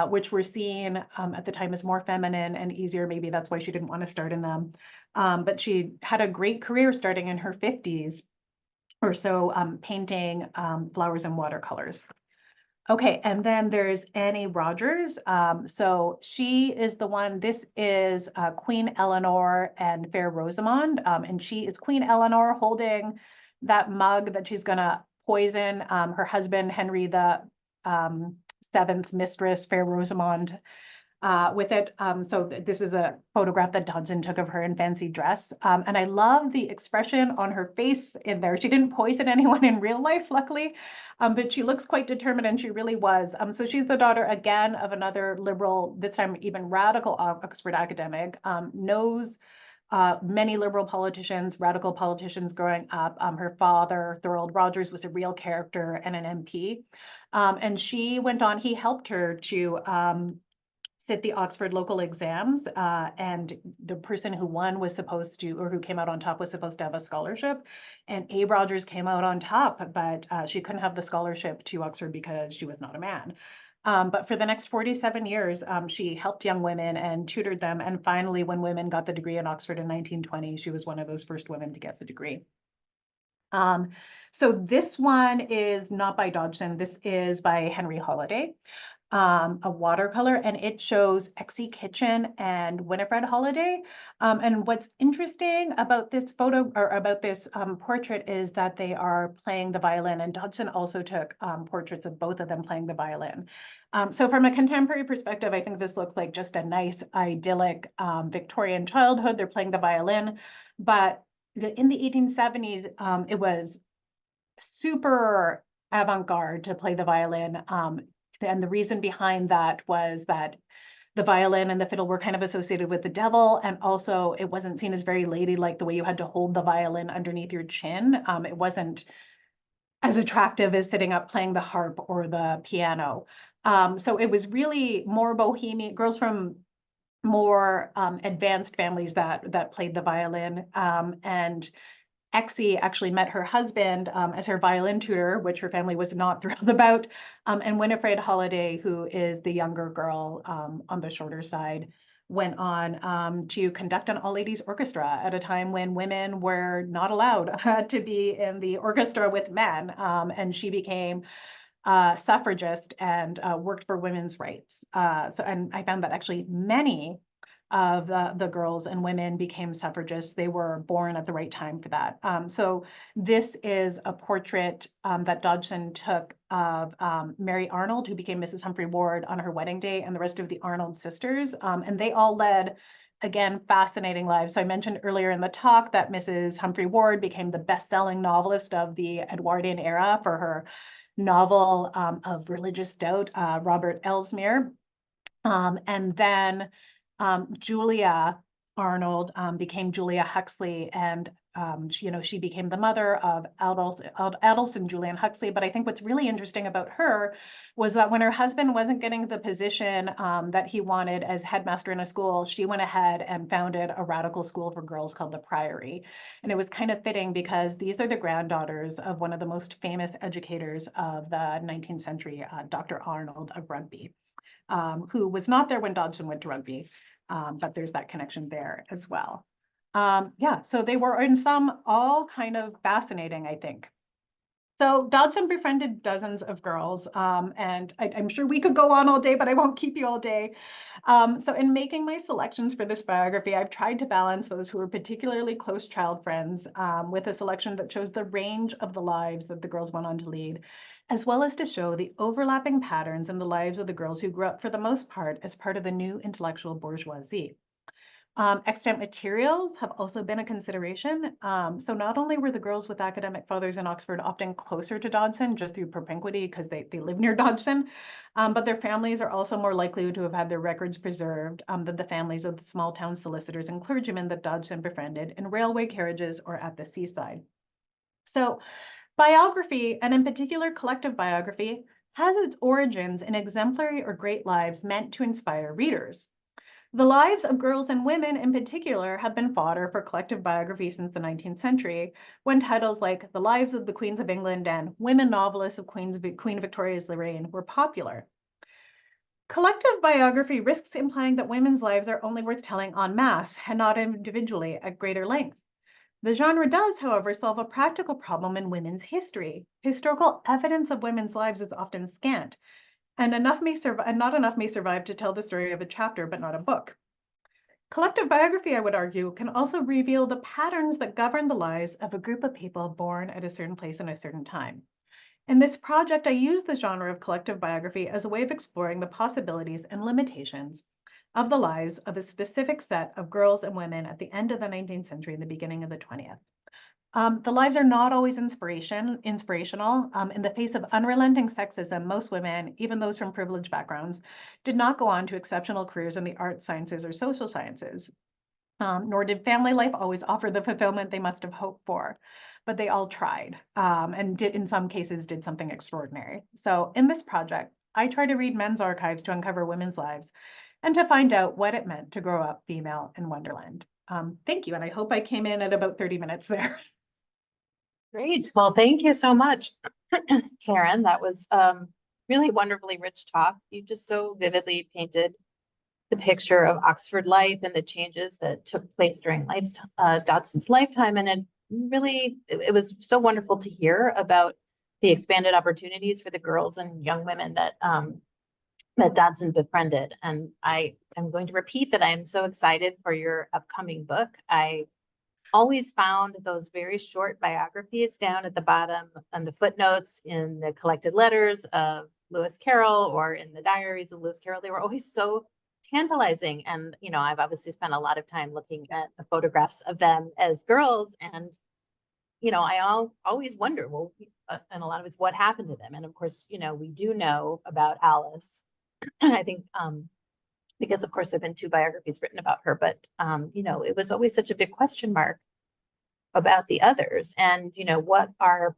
which were seen at the time as more feminine and easier. Maybe that's why she didn't want to start in them. But she had a great career starting in her 50s or so, painting flowers and watercolors. Okay, and then there's Annie Rogers. So she is the one, this is Queen Eleanor and Fair Rosamond, and she is Queen Eleanor holding that mug that she's gonna poison her husband, Henry the Seventh's mistress, Fair Rosamond, with it. So this is a photograph that Dodgson took of her in fancy dress. And I love the expression on her face in there. She didn't poison anyone in real life, luckily, but she looks quite determined, and she really was. So she's the daughter, again, of another liberal, this time even radical Oxford academic, knows many liberal politicians, radical politicians growing up. Her father, Thorold Rogers, was a real character and an MP. And she went on, he helped her to sit the Oxford local exams, and the person who won was supposed to, or who came out on top, was supposed to have a scholarship. And Abe Rogers came out on top, but she couldn't have the scholarship to Oxford because she was not a man. But for the next 47 years, she helped young women and tutored them. And finally, when women got the degree in Oxford in 1920, she was one of those first women to get the degree. So this one is not by Dodgson. This is by Henry Holiday. A watercolor, and it shows Exie Kitchen and Winifred Holiday. And what's interesting about this photo, or about this portrait, is that they are playing the violin, and Dodgson also took portraits of both of them playing the violin. So from a contemporary perspective, I think this looks like just a nice, idyllic Victorian childhood. They're playing the violin, but in the 1870s, it was super avant-garde to play the violin. And the reason behind that was that the violin and the fiddle were kind of associated with the devil. And also it wasn't seen as very ladylike, the way you had to hold the violin underneath your chin. It wasn't as attractive as sitting up playing the harp or the piano. So it was really more bohemian, girls from more advanced families that played the violin. And Exie actually met her husband as her violin tutor, which her family was not thrilled about. And Winifred Holiday, who is the younger girl on the shorter side, went on to conduct an all-ladies orchestra at a time when women were not allowed to be in the orchestra with men. And she became a suffragist and worked for women's rights. And I found that actually many of the girls and women became suffragists. They were born at the right time for that. So this is a portrait that Dodgson took of Mary Arnold, who became Mrs. Humphrey Ward on her wedding day, and the rest of the Arnold sisters. And they all led, again, fascinating lives. So I mentioned earlier in the talk that Mrs. Humphrey Ward became the best-selling novelist of the Edwardian era for her novel of religious doubt, Robert Elsmere. And then Julia Arnold became Julia Huxley, and she became the mother of Aldous and Julian Huxley. But I think what's really interesting about her was that when her husband wasn't getting the position that he wanted as headmaster in a school, she went ahead and founded a radical school for girls called the Priory. And it was kind of fitting because these are the granddaughters of one of the most famous educators of the 19th century, Dr. Arnold of Rugby, who was not there when Dodgson went to Rugby. But there's that connection there as well. Yeah, so they were in some all kind of fascinating, I think. So Dodgson befriended dozens of girls, and I'm sure we could go on all day, but I won't keep you all day. So in making my selections for this biography, I've tried to balance those who were particularly close child friends with a selection that shows the range of the lives that the girls went on to lead, as well as to show the overlapping patterns in the lives of the girls who grew up for the most part as part of the new intellectual bourgeoisie. Extant materials have also been a consideration. So not only were the girls with academic fathers in Oxford often closer to Dodgson just through propinquity because they live near Dodgson, but their families are also more likely to have had their records preserved than the families of the small town solicitors and clergymen that Dodgson befriended in railway carriages or at the seaside. So Biography, and in particular collective biography, has its origins in exemplary or great lives meant to inspire readers. The lives of girls and women in particular have been fodder for collective biography since the 19th century, when titles like The Lives of the Queens of England and Women Novelists of Queen Victoria's Reign were popular. Collective biography risks implying that women's lives are only worth telling en masse and not individually at greater length. The genre does, however, solve a practical problem in women's history. Historical evidence of women's lives is often scant, and not enough may survive to tell the story of a chapter, but not a book. Collective biography, I would argue, can also reveal the patterns that govern the lives of a group of people born at a certain place in a certain time. In this project, I use the genre of collective biography as a way of exploring the possibilities and limitations of the lives of a specific set of girls and women at the end of the 19th century and the beginning of the 20th. The lives are not always inspirational. In the face of unrelenting sexism, most women, even those from privileged backgrounds, did not go on to exceptional careers in the arts, sciences, or social sciences. Nor did family life always offer the fulfillment they must have hoped for, but they all tried and did, in some cases, did something extraordinary. So in this project, I try to read men's archives to uncover women's lives and to find out what it meant to grow up female in Wonderland. Thank you, and I hope I came in at about 30 minutes there. Great. Well, thank you so much, Karen. That was really wonderfully rich talk. You just so vividly painted the picture of Oxford life and the changes that took place during Dodson's lifetime. And it was so wonderful to hear about the expanded opportunities for the girls and young women that Dodson befriended. And I am going to repeat that I am so excited for your upcoming book. I always found those very short biographies down at the bottom and the footnotes in the collected letters of Lewis Carroll or in the diaries of Lewis Carroll. They were always so tantalizing. And, you know, I've obviously spent a lot of time looking at the photographs of them as girls. And, you know, I always wonder, well, and a lot of it's what happened to them. And of course, you know, we do know about Alice. I think, because of course there've been 2 biographies written about her, but you know, it was always such a big question mark about the others. And you know, what are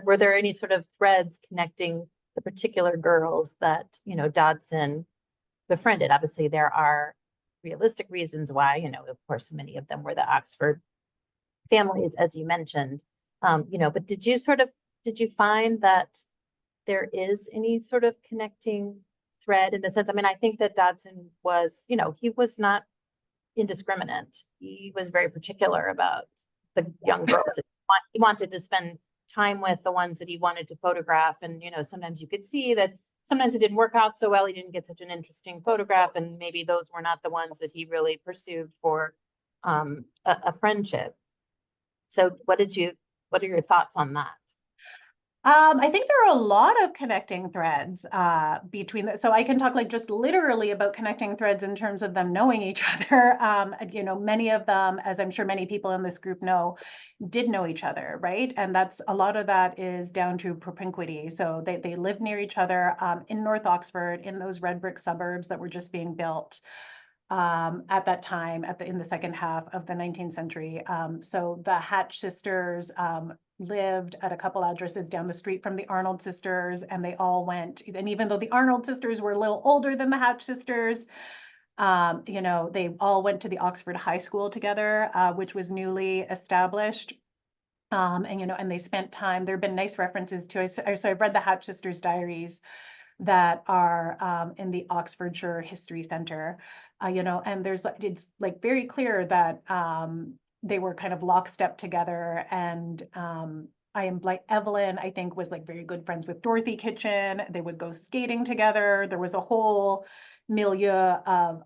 were there any sort of threads connecting the particular girls that, you know, Dodson befriended? Obviously there are realistic reasons why, you know, of course many of them were the Oxford families, as you mentioned, you know, but did you find that there is any sort of connecting thread in the sense, I mean, I think that Dodson was, you know, he was not indiscriminate. He was very particular about the young girls that he wanted to spend time with, the ones that he wanted to photograph. And, you know, sometimes you could see that sometimes it didn't work out so well. He didn't get such an interesting photograph. And maybe those were not the ones that he really pursued for a friendship. So what are your thoughts on that? I think there are a lot of connecting threads between so I can talk like just literally about connecting threads in terms of them knowing each other. You know, many of them, as I'm sure many people in this group know, did know each other, right? And that's a lot of that is down to propinquity. So they lived near each other in North Oxford, in those red brick suburbs that were just being built at that time, in the second half of the 19th century. So the Hatch sisters lived at a couple addresses down the street from the Arnold sisters, and they all went, and even though the Arnold sisters were a little older than the Hatch sisters, you know, they all went to the Oxford High School together, which was newly established. And, you know, and they spent time, there have been nice references to, so I've read the Hatch sisters' diaries that are in the Oxfordshire History Center, you know, and it's like very clear that they were kind of lockstep together. And I am like Evelyn, I think, was like very good friends with Dorothy Kitchen. They would go skating together. There was a whole milieu of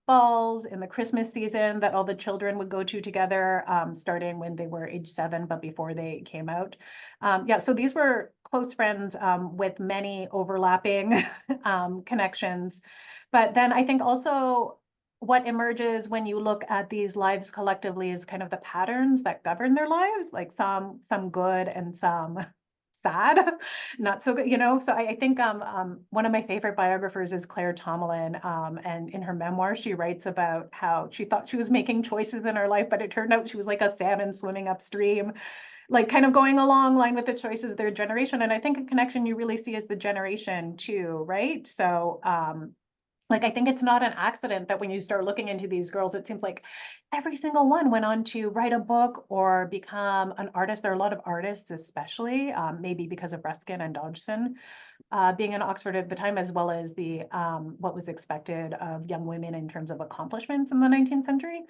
balls in the Christmas season that all the children would go to together, starting when they were age 7, but before they came out. Yeah, so these were close friends with many overlapping connections. But then I think also what emerges when you look at these lives collectively is kind of the patterns that govern their lives, like some good and some sad, not so good, you know. So I think one of my favorite biographers is Claire Tomalin, and in her memoir she writes about how she thought she was making choices in her life, but it turned out she was like a salmon swimming upstream. like kind of going along line with the choices of their generation. And I think a connection you really see is the generation too, right? So like, I think it's not an accident that when you start looking into these girls, it seems like every single one went on to write a book or become an artist. There are a lot of artists, especially maybe because of Ruskin and Dodgson being in Oxford at the time, as well as the what was expected of young women in terms of accomplishments in the 19th century.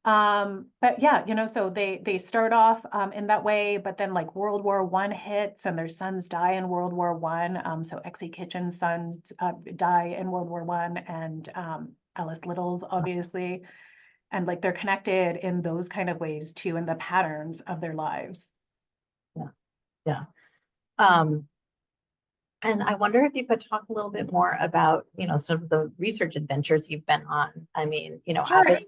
But yeah, you know, so they start off in that way, but then like World War I hits and their sons die in World War I. So Exie Kitchen's sons die in World War I, and Alice Little's obviously, and like they're connected in those kind of ways too, in the patterns of their lives. Yeah, yeah. And I wonder if you could talk a little bit more about, you know, some of the research adventures you've been on. I mean, you know, Sure. obviously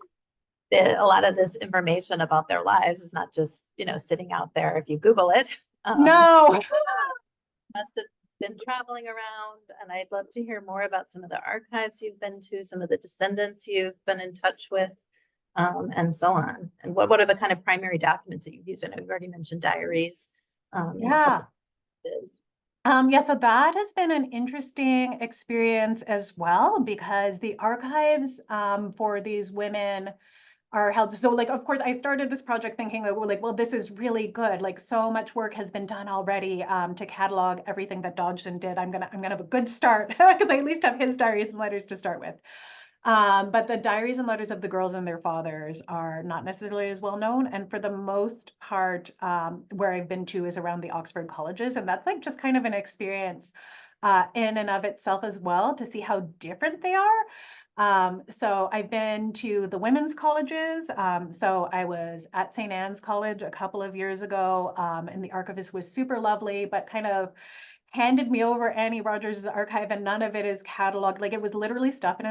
a lot of this information about their lives is not just, you know, sitting out there if you Google it. No. Must have been traveling around, and I'd love to hear more about some of the archives you've been to, some of the descendants you've been in touch with, and so on. And what are the kind of primary documents that you've used? I know you've already mentioned diaries. Yeah. Yeah, so that has been an interesting experience as well, because the archives for these women are held. So like, of course, I started this project thinking that we're like, well, this is really good. Like so much work has been done already to catalog everything that Dodgson did. I'm gonna have a good start because I at least have his diaries and letters to start with. But the diaries and letters of the girls and their fathers are not necessarily as well known. And for the most part, where I've been to is around the Oxford colleges. And that's like just kind of an experience in and of itself as well, to see how different they are. So I've been to the women's colleges. So I was at St. Anne's College a couple of years ago, and the archivist was super lovely, but kind of handed me over Annie Rogers' archive, and none of it is cataloged. Like it was literally stuffed in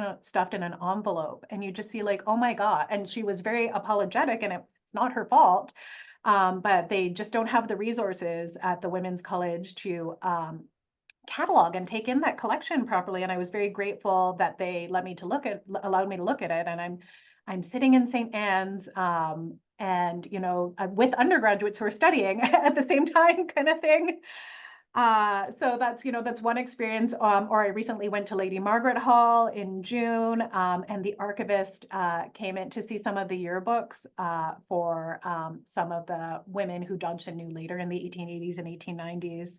an envelope, and you just see like, oh my God. And she was very apologetic, and it's not her fault. But they just don't have the resources at the Women's College to catalog and take in that collection properly. And I was very grateful that they allowed me to look at it. And I'm sitting in St. Anne's, and you know, with undergraduates who are studying at the same time, kind of thing. So that's, you know, that's one experience. Or I recently went to Lady Margaret Hall in June, and the archivist came in to see some of the yearbooks for some of the women who Dodgson knew later in the 1880s and 1890s.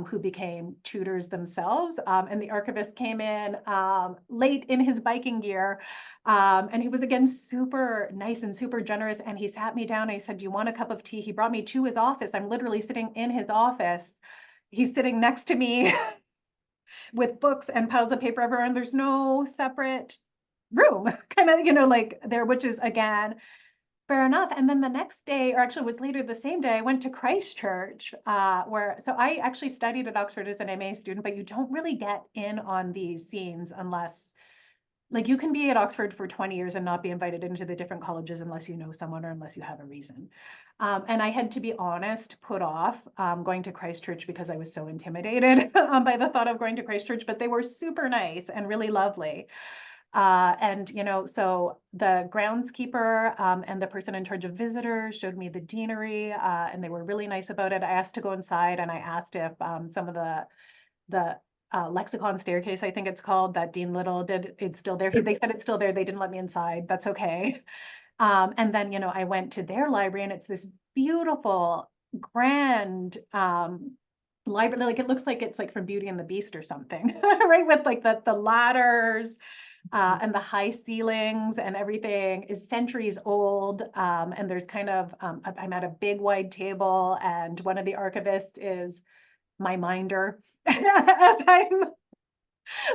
Who became tutors themselves. And the archivist came in late in his biking gear. And he was again super nice and super generous. And he sat me down and he said, "Do you want a cup of tea?" He brought me to his office. I'm literally sitting in his office. He's sitting next to me with books and piles of paper everywhere. And there's no separate room, kind of, you know, like there, which is again, fair enough. And then the next day, or actually was later the same day, I went to Christchurch, so I actually studied at Oxford as an MA student, but you don't really get in on these scenes unless, like, you can be at Oxford for 20 years and not be invited into the different colleges unless you know someone or unless you have a reason. And I had, to be honest, put off going to Christchurch because I was so intimidated by the thought of going to Christchurch, but they were super nice and really lovely. And, you know, so the groundskeeper and the person in charge of visitors showed me the deanery, and they were really nice about it. I asked to go inside, and I asked if some of the lexicon staircase, I think it's called, that Dean Little did, it's still there. They said it's still there. They didn't let me inside. That's okay. And then, you know, I went to their library, and it's this beautiful, grand library. Like it looks like it's like from Beauty and the Beast or something, right? With like the ladders. And the high ceilings and everything is centuries old. And there's kind of, I'm at a big wide table, and one of the archivists is my minder as I'm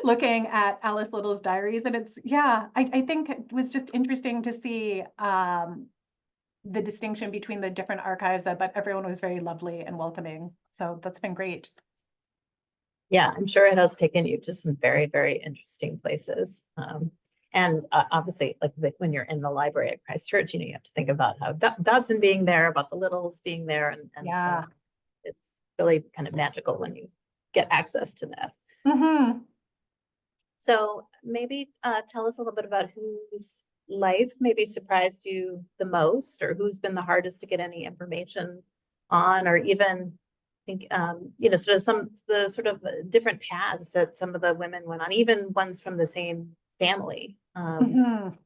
looking at Alice Little's diaries. And it's, yeah, I think it was just interesting to see the distinction between the different archives, but everyone was very lovely and welcoming. So that's been great. Yeah, I'm sure it has taken you to some very, very interesting places. And obviously, like when you're in the library at Christchurch, you know, you have to think about how Dodgson being there, about the Littles being there, and Yeah. so it's really kind of magical when you get access to that. Mm-hmm. So maybe tell us a little bit about whose life maybe surprised you the most, or who's been the hardest to get any information on, or even think, you know, sort of the sort of different paths that some of the women went on, even ones from the same family. Mhm.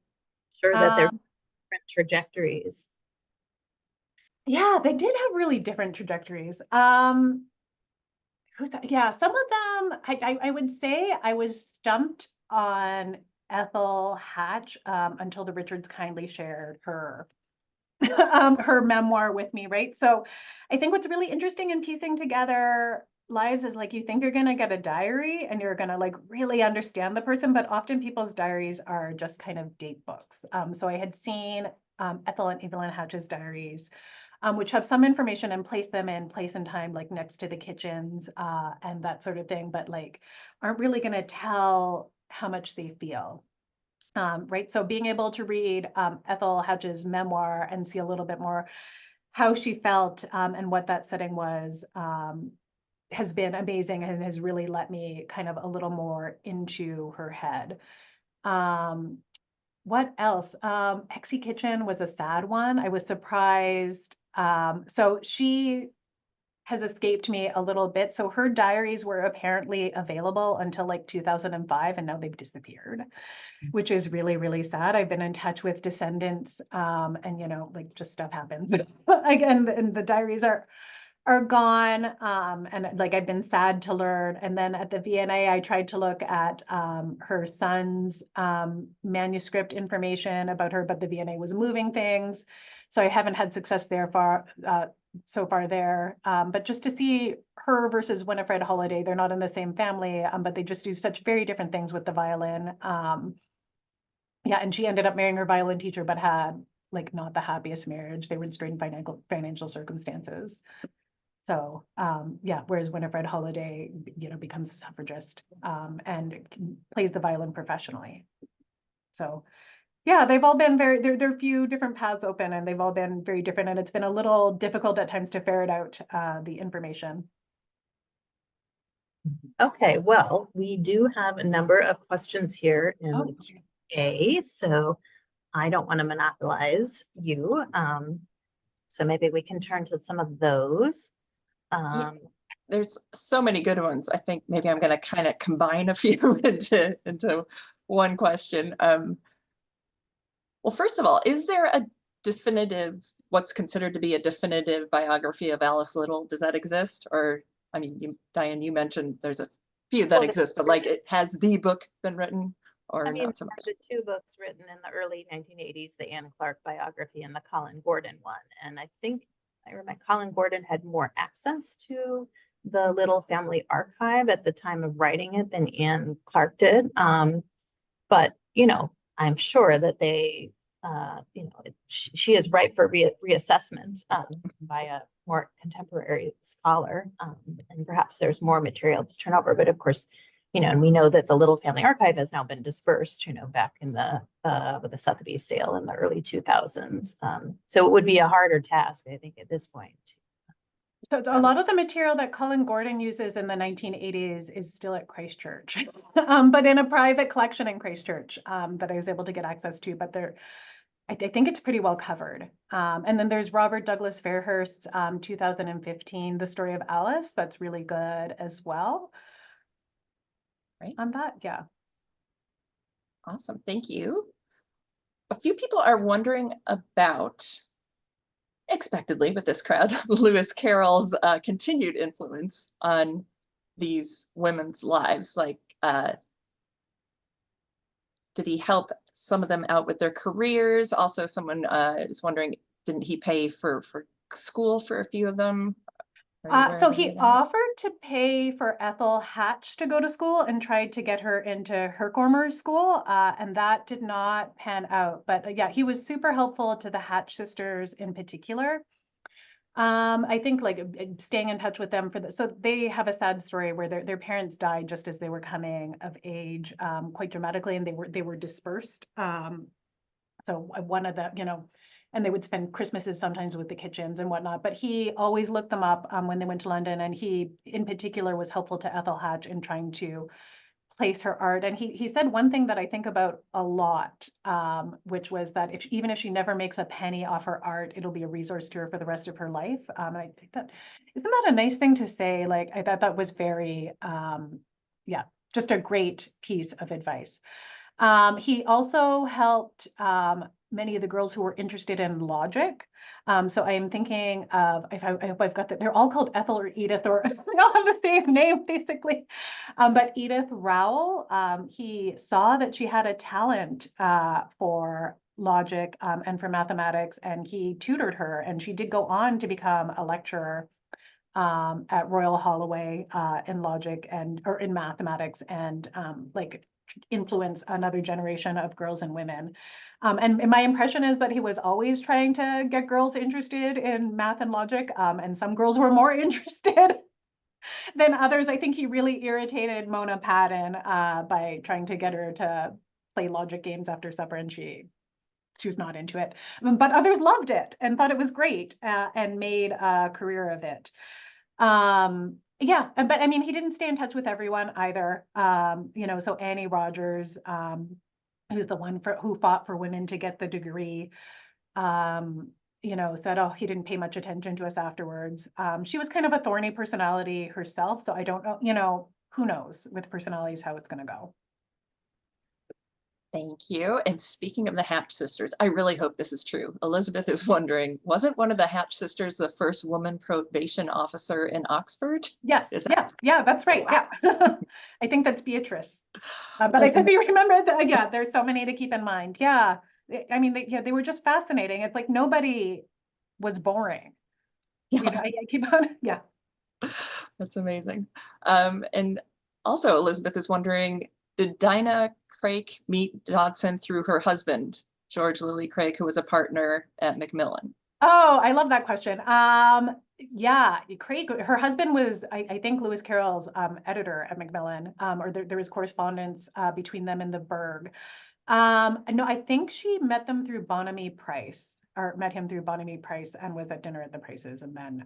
Sure that they're Um, different trajectories. yeah, they did have really different trajectories. Yeah, some of them, I would say I was stumped on Ethel Hatch until the Richards kindly shared her her memoir with me, right? So I think what's really interesting in piecing together lives is like you think you're gonna get a diary and you're gonna like really understand the person, but often people's diaries are just kind of date books. So I had seen Ethel and Evelyn Hatch's diaries, which have some information and place them in place and time, like next to the kitchens and that sort of thing, but like aren't really gonna tell how much they feel. Right. So being able to read Ethel Hatch's memoir and see a little bit more how she felt and what that setting was has been amazing and has really let me kind of a little more into her head. Um, what else? Exie Kitchen was a sad one. I was surprised. So she has escaped me a little bit. So her diaries were apparently available until like 2005, and now they've disappeared, which is really, really sad. I've been in touch with descendants, and you know, like just stuff happens. Again, and the diaries are gone. And like I've been sad to learn. And then at the VNA, I tried to look at her son's manuscript information about her, but the VNA was moving things. So I haven't had success there so far there. But just to see her versus Winifred Holiday, they're not in the same family, but they just do such very different things with the violin. Yeah, and she ended up marrying her violin teacher, but had like not the happiest marriage. They were in strained financial circumstances. So yeah, whereas Winifred Holiday, you know, becomes a suffragist and plays the violin professionally. So yeah, they've all been there are a few different paths open and they've all been very different. And it's been a little difficult at times to ferret out the information. Okay, well, we do have a number of questions here in the Q&A, so I don't want to monopolize you. So maybe we can turn to some of those. There's so many good ones. I think maybe I'm going to kind of combine a few into one question. Well, first of all, is there a definitive, what's considered to be a definitive biography of Alice Little? Does that exist? Or, I mean, Diane, you mentioned there's a few that exist, but like, has the book been written or I mean, not so much? the two books written in the early 1980s, the Anne Clark biography and the Colin Gordon one. And I think I remember Colin Gordon had more access to the Little family archive at the time of writing it than Anne Clark did. But, you know, I'm sure that they, you know, she is ripe for reassessment by a more contemporary scholar. And perhaps there's more material to turn over. But of course, you know, and we know that the Little Family Archive has now been dispersed, you know, back in the, with the Sotheby's sale in the early 2000s. So it would be a harder task, I think, at this point. So a lot of the material that Colin Gordon uses in the 1980s is still at Christchurch, but in a private collection in Christchurch that I was able to get access to, but I think it's pretty well covered. And then there's Robert Douglas Fairhurst's 2015, The Story of Alice. That's really good as well. Right. On that, yeah. Awesome, thank you. A few people are wondering about, expectedly with this crowd, Lewis Carroll's continued influence on these women's lives. Like, did he help some of them out with their careers? Also, someone is wondering, didn't he pay for school for a few of them? So he offered to pay for Ethel Hatch to go to school and tried to get her into Herkomer's school, and that did not pan out. But yeah, he was super helpful to the Hatch sisters in particular. I think like staying in touch with them so they have a sad story where their parents died just as they were coming of age, quite dramatically, and they were dispersed. So one of the, you know, and they would spend Christmases sometimes with the kitchens and whatnot, but he always looked them up when they went to London, and he in particular was helpful to Ethel Hatch in trying to place her art. And he said one thing that I think about a lot, which was that even if she never makes a penny off her art, it'll be a resource to her for the rest of her life. And I think that, isn't that a nice thing to say? Like, I thought that was very, yeah, just a great piece of advice. He also helped many of the girls who were interested in logic. So I am thinking of, I hope I've got that, they're all called Ethel or Edith, or they all have the same name basically. But Edith Rowell, he saw that she had a talent for logic and for mathematics, and he tutored her, and she did go on to become a lecturer at Royal Holloway in logic or in mathematics, and like influence another generation of girls and women. And my impression is that he was always trying to get girls interested in math and logic, and some girls were more interested than others. I think he really irritated Mona Patton by trying to get her to play logic games after supper, and she was not into it. But others loved it and thought it was great and made a career of it. Yeah, but I mean, he didn't stay in touch with everyone either. You know, so Annie Rogers, who's the one who fought for women to get the degree, you know, said, oh, he didn't pay much attention to us afterwards. She was kind of a thorny personality herself, so I don't know, you know, who knows with personalities how it's going to go. Thank you. And speaking of the Hatch sisters, I really hope this is true. Elizabeth is wondering, wasn't one of the Hatch sisters the first woman probation officer in Oxford? Yes, yeah, that's right. Wow. Yeah, I think that's Beatrice, but I could be remembered. Yeah, there's so many to keep in mind. Yeah, I mean, they were just fascinating. It's like nobody was boring. Yeah. You know, I keep on, yeah. That's amazing. And also Elizabeth is wondering, did Dinah Craik meet Dodgson through her husband, George Lilly Craik, who was a partner at Macmillan? Oh, I love that question. Yeah, Craig, her husband was, I think, Lewis Carroll's editor at Macmillan, or there was correspondence between them and the Berg. No, I think she met them through Bonamy Price, or met him through Bonamy Price, and was at dinner at the Prices, and then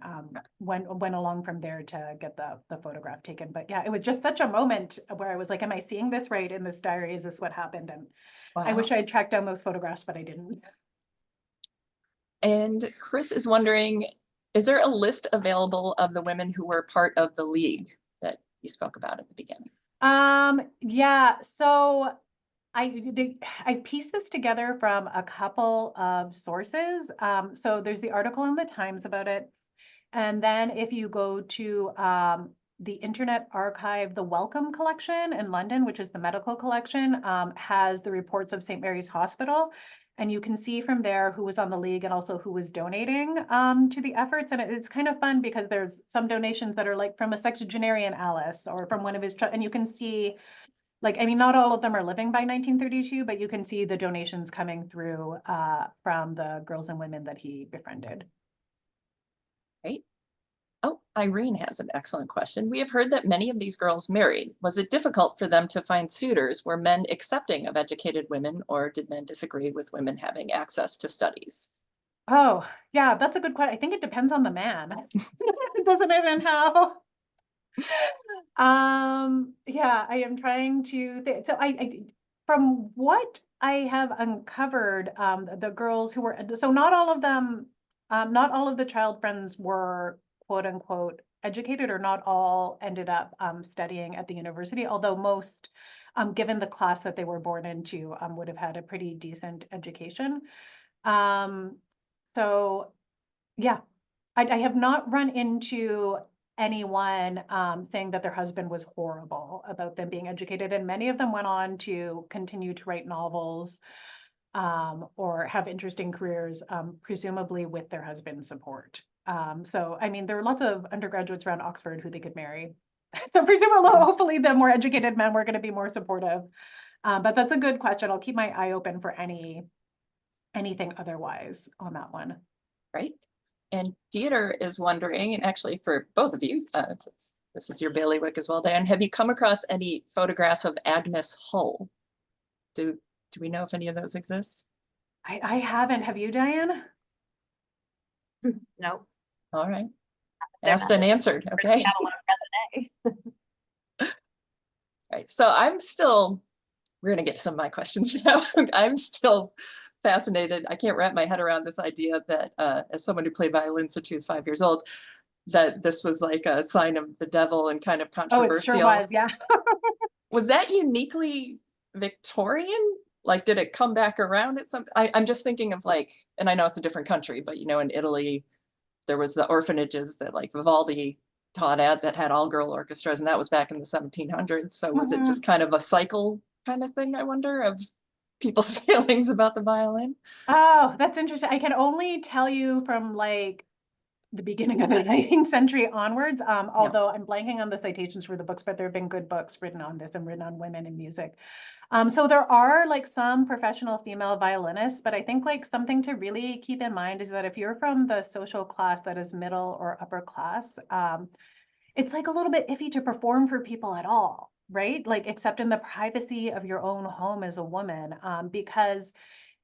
went along from there to get the photograph taken. But yeah, it was just such a moment where I was like, am I seeing this right in this diary? Is this what happened? And wow. I wish I had tracked down those photographs, but I didn't. And Chris is wondering, is there a list available of the women who were part of the league that you spoke about at the beginning? Yeah, so I pieced this together from a couple of sources. So there's the article in the Times about it. And then if you go to the Internet Archive, the Wellcome Collection in London, which is the medical collection, has the reports of St. Mary's Hospital. And you can see from there who was on the league and also who was donating to the efforts. And it's kind of fun because there's some donations that are like from a sexagenarian Alice or from one of his, and you can see, like, I mean, not all of them are living by 1932, but you can see the donations coming through from the girls and women that he befriended. Great. Oh, Irene has an excellent question. We have heard that many of these girls married. Was it difficult for them to find suitors? Were men accepting of educated women, or did men disagree with women having access to studies? Oh, yeah, that's a good question. I think it depends on the man. Doesn't it? And how? Yeah, I am trying to think. So from what I have uncovered, the girls who were, so not all of them, not all of the child friends were quote unquote educated, or not all ended up studying at the university, although most, given the class that they were born into, would have had a pretty decent education. So yeah, I have not run into anyone saying that their husband was horrible about them being educated, and many of them went on to continue to write novels or have interesting careers, presumably with their husband's support. So, I mean, there are lots of undergraduates around Oxford who they could marry. So presumably, hopefully the more educated men were going to be more supportive. But that's a good question. I'll keep my eye open for anything otherwise on that one. Right. And Dieter is wondering, and actually for both of you, this is your bailiwick as well, Diane, have you come across any photographs of Agnes Hull? Do we know if any of those exist? I haven't. Have you, Diane? No. All right. Asked and answered. Okay. Right. So we're going to get to some of my questions now. I'm still fascinated. I can't wrap my head around this idea that as someone who played violin since she was 5 years old, that this was like a sign of the devil and kind of Oh, it sure controversial. was, yeah. Was that uniquely Victorian? Like, did it come back around at some? I'm just thinking of like, and I know it's a different country, but you know, in Italy, there was the orphanages that like Vivaldi taught at that had all girl orchestras, and that was back in the 1700s. So was it just kind of a cycle kind of thing, I wonder, of people's feelings about the violin? Oh, that's interesting. I can only tell you from like the beginning of the 19th century onwards, although I'm blanking on the citations for the books, but there have been good books written on this and written on women in music. So there are like some professional female violinists, but I think like something to really keep in mind is that if you're from the social class that is middle or upper class, it's like a little bit iffy to perform for people at all, right? Like except in the privacy of your own home as a woman, because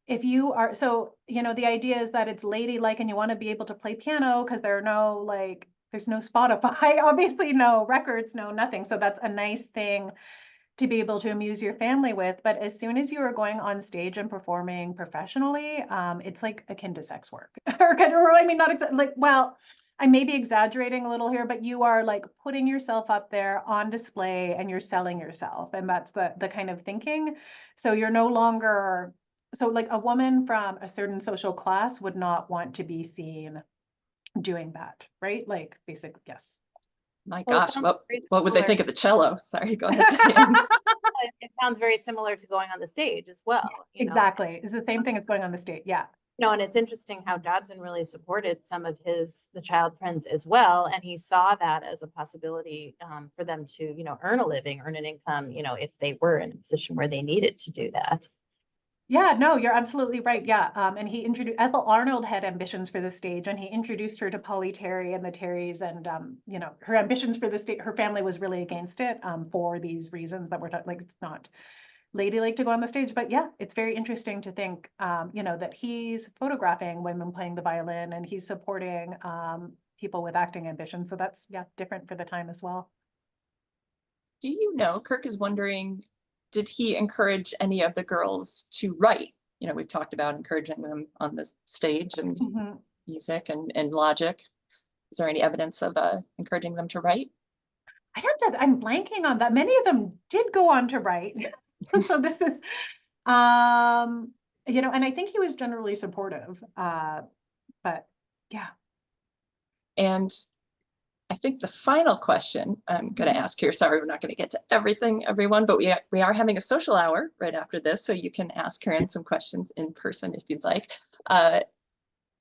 if you are, so, you know, the idea is that it's ladylike and you want to be able to play piano because there are no like, there's no Spotify, obviously no records, no nothing. So that's a nice thing to be able to amuse your family with. But as soon as you are going on stage and performing professionally, it's like akin to sex work. Or I mean, not exactly like, well, I may be exaggerating a little here, but you are like putting yourself up there on display and you're selling yourself. And that's the kind of thinking. So you're no longer, so like a woman from a certain social class would not want to be seen doing that, right? Like basic, yes. My Well, gosh, what would they think of the cello? Sorry, go ahead, Diane. It sounds very similar to going on the stage as well. You know? Exactly. It's the same thing as going on the stage. Yeah. No, and it's interesting how Dodgson really supported some of the child friends as well. And he saw that as a possibility for them to, you know, earn a living, earn an income, you know, if they were in a position where they needed to do that. Yeah, no, you're absolutely right. Yeah. And he introduced Ethel Arnold had ambitions for the stage and he introduced her to Polly Terry and the Terrys and, you know, her ambitions for the stage, her family was really against it for these reasons that we're talking, like, it's not ladylike to go on the stage, but yeah, it's very interesting to think, you know, that he's photographing women playing the violin and he's supporting people with acting ambitions. So that's, yeah, different for the time as well. Do you know, Kirk is wondering, did he encourage any of the girls to write? You know, we've talked about encouraging them on the stage and music and logic. Is there any evidence of encouraging them to write? I'm blanking on that. Many of them did go on to write. So this is, you know, and I think he was generally supportive, but yeah. And I think the final question I'm going to ask here, sorry, we're not going to get to everything, everyone, but we are having a social hour right after this, so you can ask Karen some questions in person if you'd like.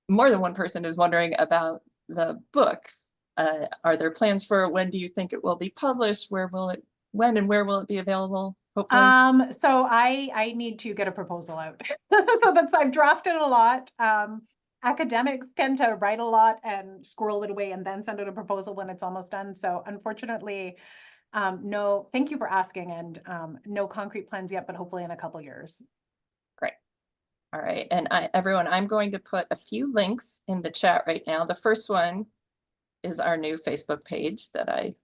More than one person is wondering about the book. Are there plans for when do you think it will be published? When and where will it be available? Hopefully. So I need to get a proposal out. So I've drafted a lot. Academics tend to write a lot and squirrel it away and then send out a proposal when it's almost done. So unfortunately, no, thank you for asking, and no concrete plans yet, but hopefully in a couple years. Great. All right. And everyone, I'm going to put a few links in the chat right now. The first one is our new Facebook page that I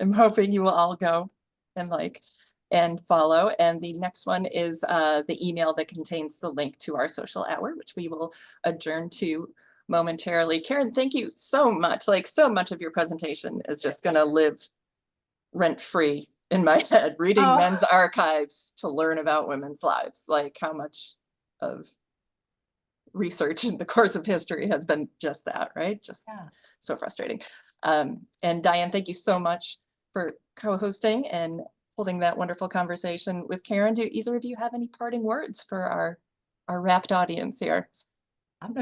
am hoping you will all go and like and follow. And the next one is the email that contains the link to our social hour, which we will adjourn to momentarily. Karen, thank you so much. Like so much of your presentation is just going to live rent-free in my head, reading men's archives to learn about women's lives. Like how much of research in the course of history has been just that, right? Just so frustrating. And Diane, thank you so much for co-hosting and holding that wonderful conversation with Karen. Do either of you have any parting words for our rapt audience here?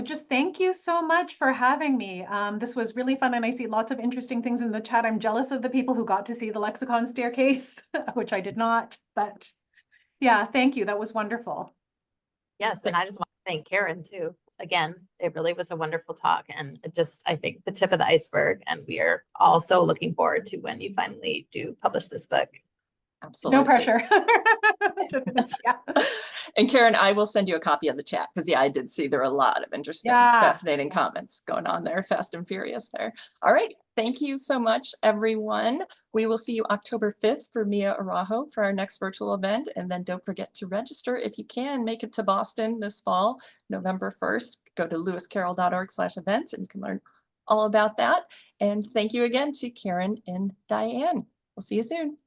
Just thank you so much for having me. This was really fun, and I see lots of interesting things in the chat. I'm jealous of the people who got to see the lexicon staircase, which I did not, but yeah, thank you. That was wonderful. Yes, and I just want to thank Karen too. Again, it really was a wonderful talk, and just, I think, the tip of the iceberg, and we are all so looking forward to when you finally do publish this book. Absolutely. No pressure. Yeah. And Karen, I will send you a copy of the chat because yeah, I did see there are a lot of interesting, Yeah. fascinating comments going on there. Fast and furious there. All right. Thank you so much, everyone. We will see you October 5th for Mia Araujo for our next virtual event. And then don't forget to register if you can make it to Boston this fall, November 1st. Go to lewiscarroll.org/events and you can learn all about that. And thank you again to Karen and Diane. We'll see you soon.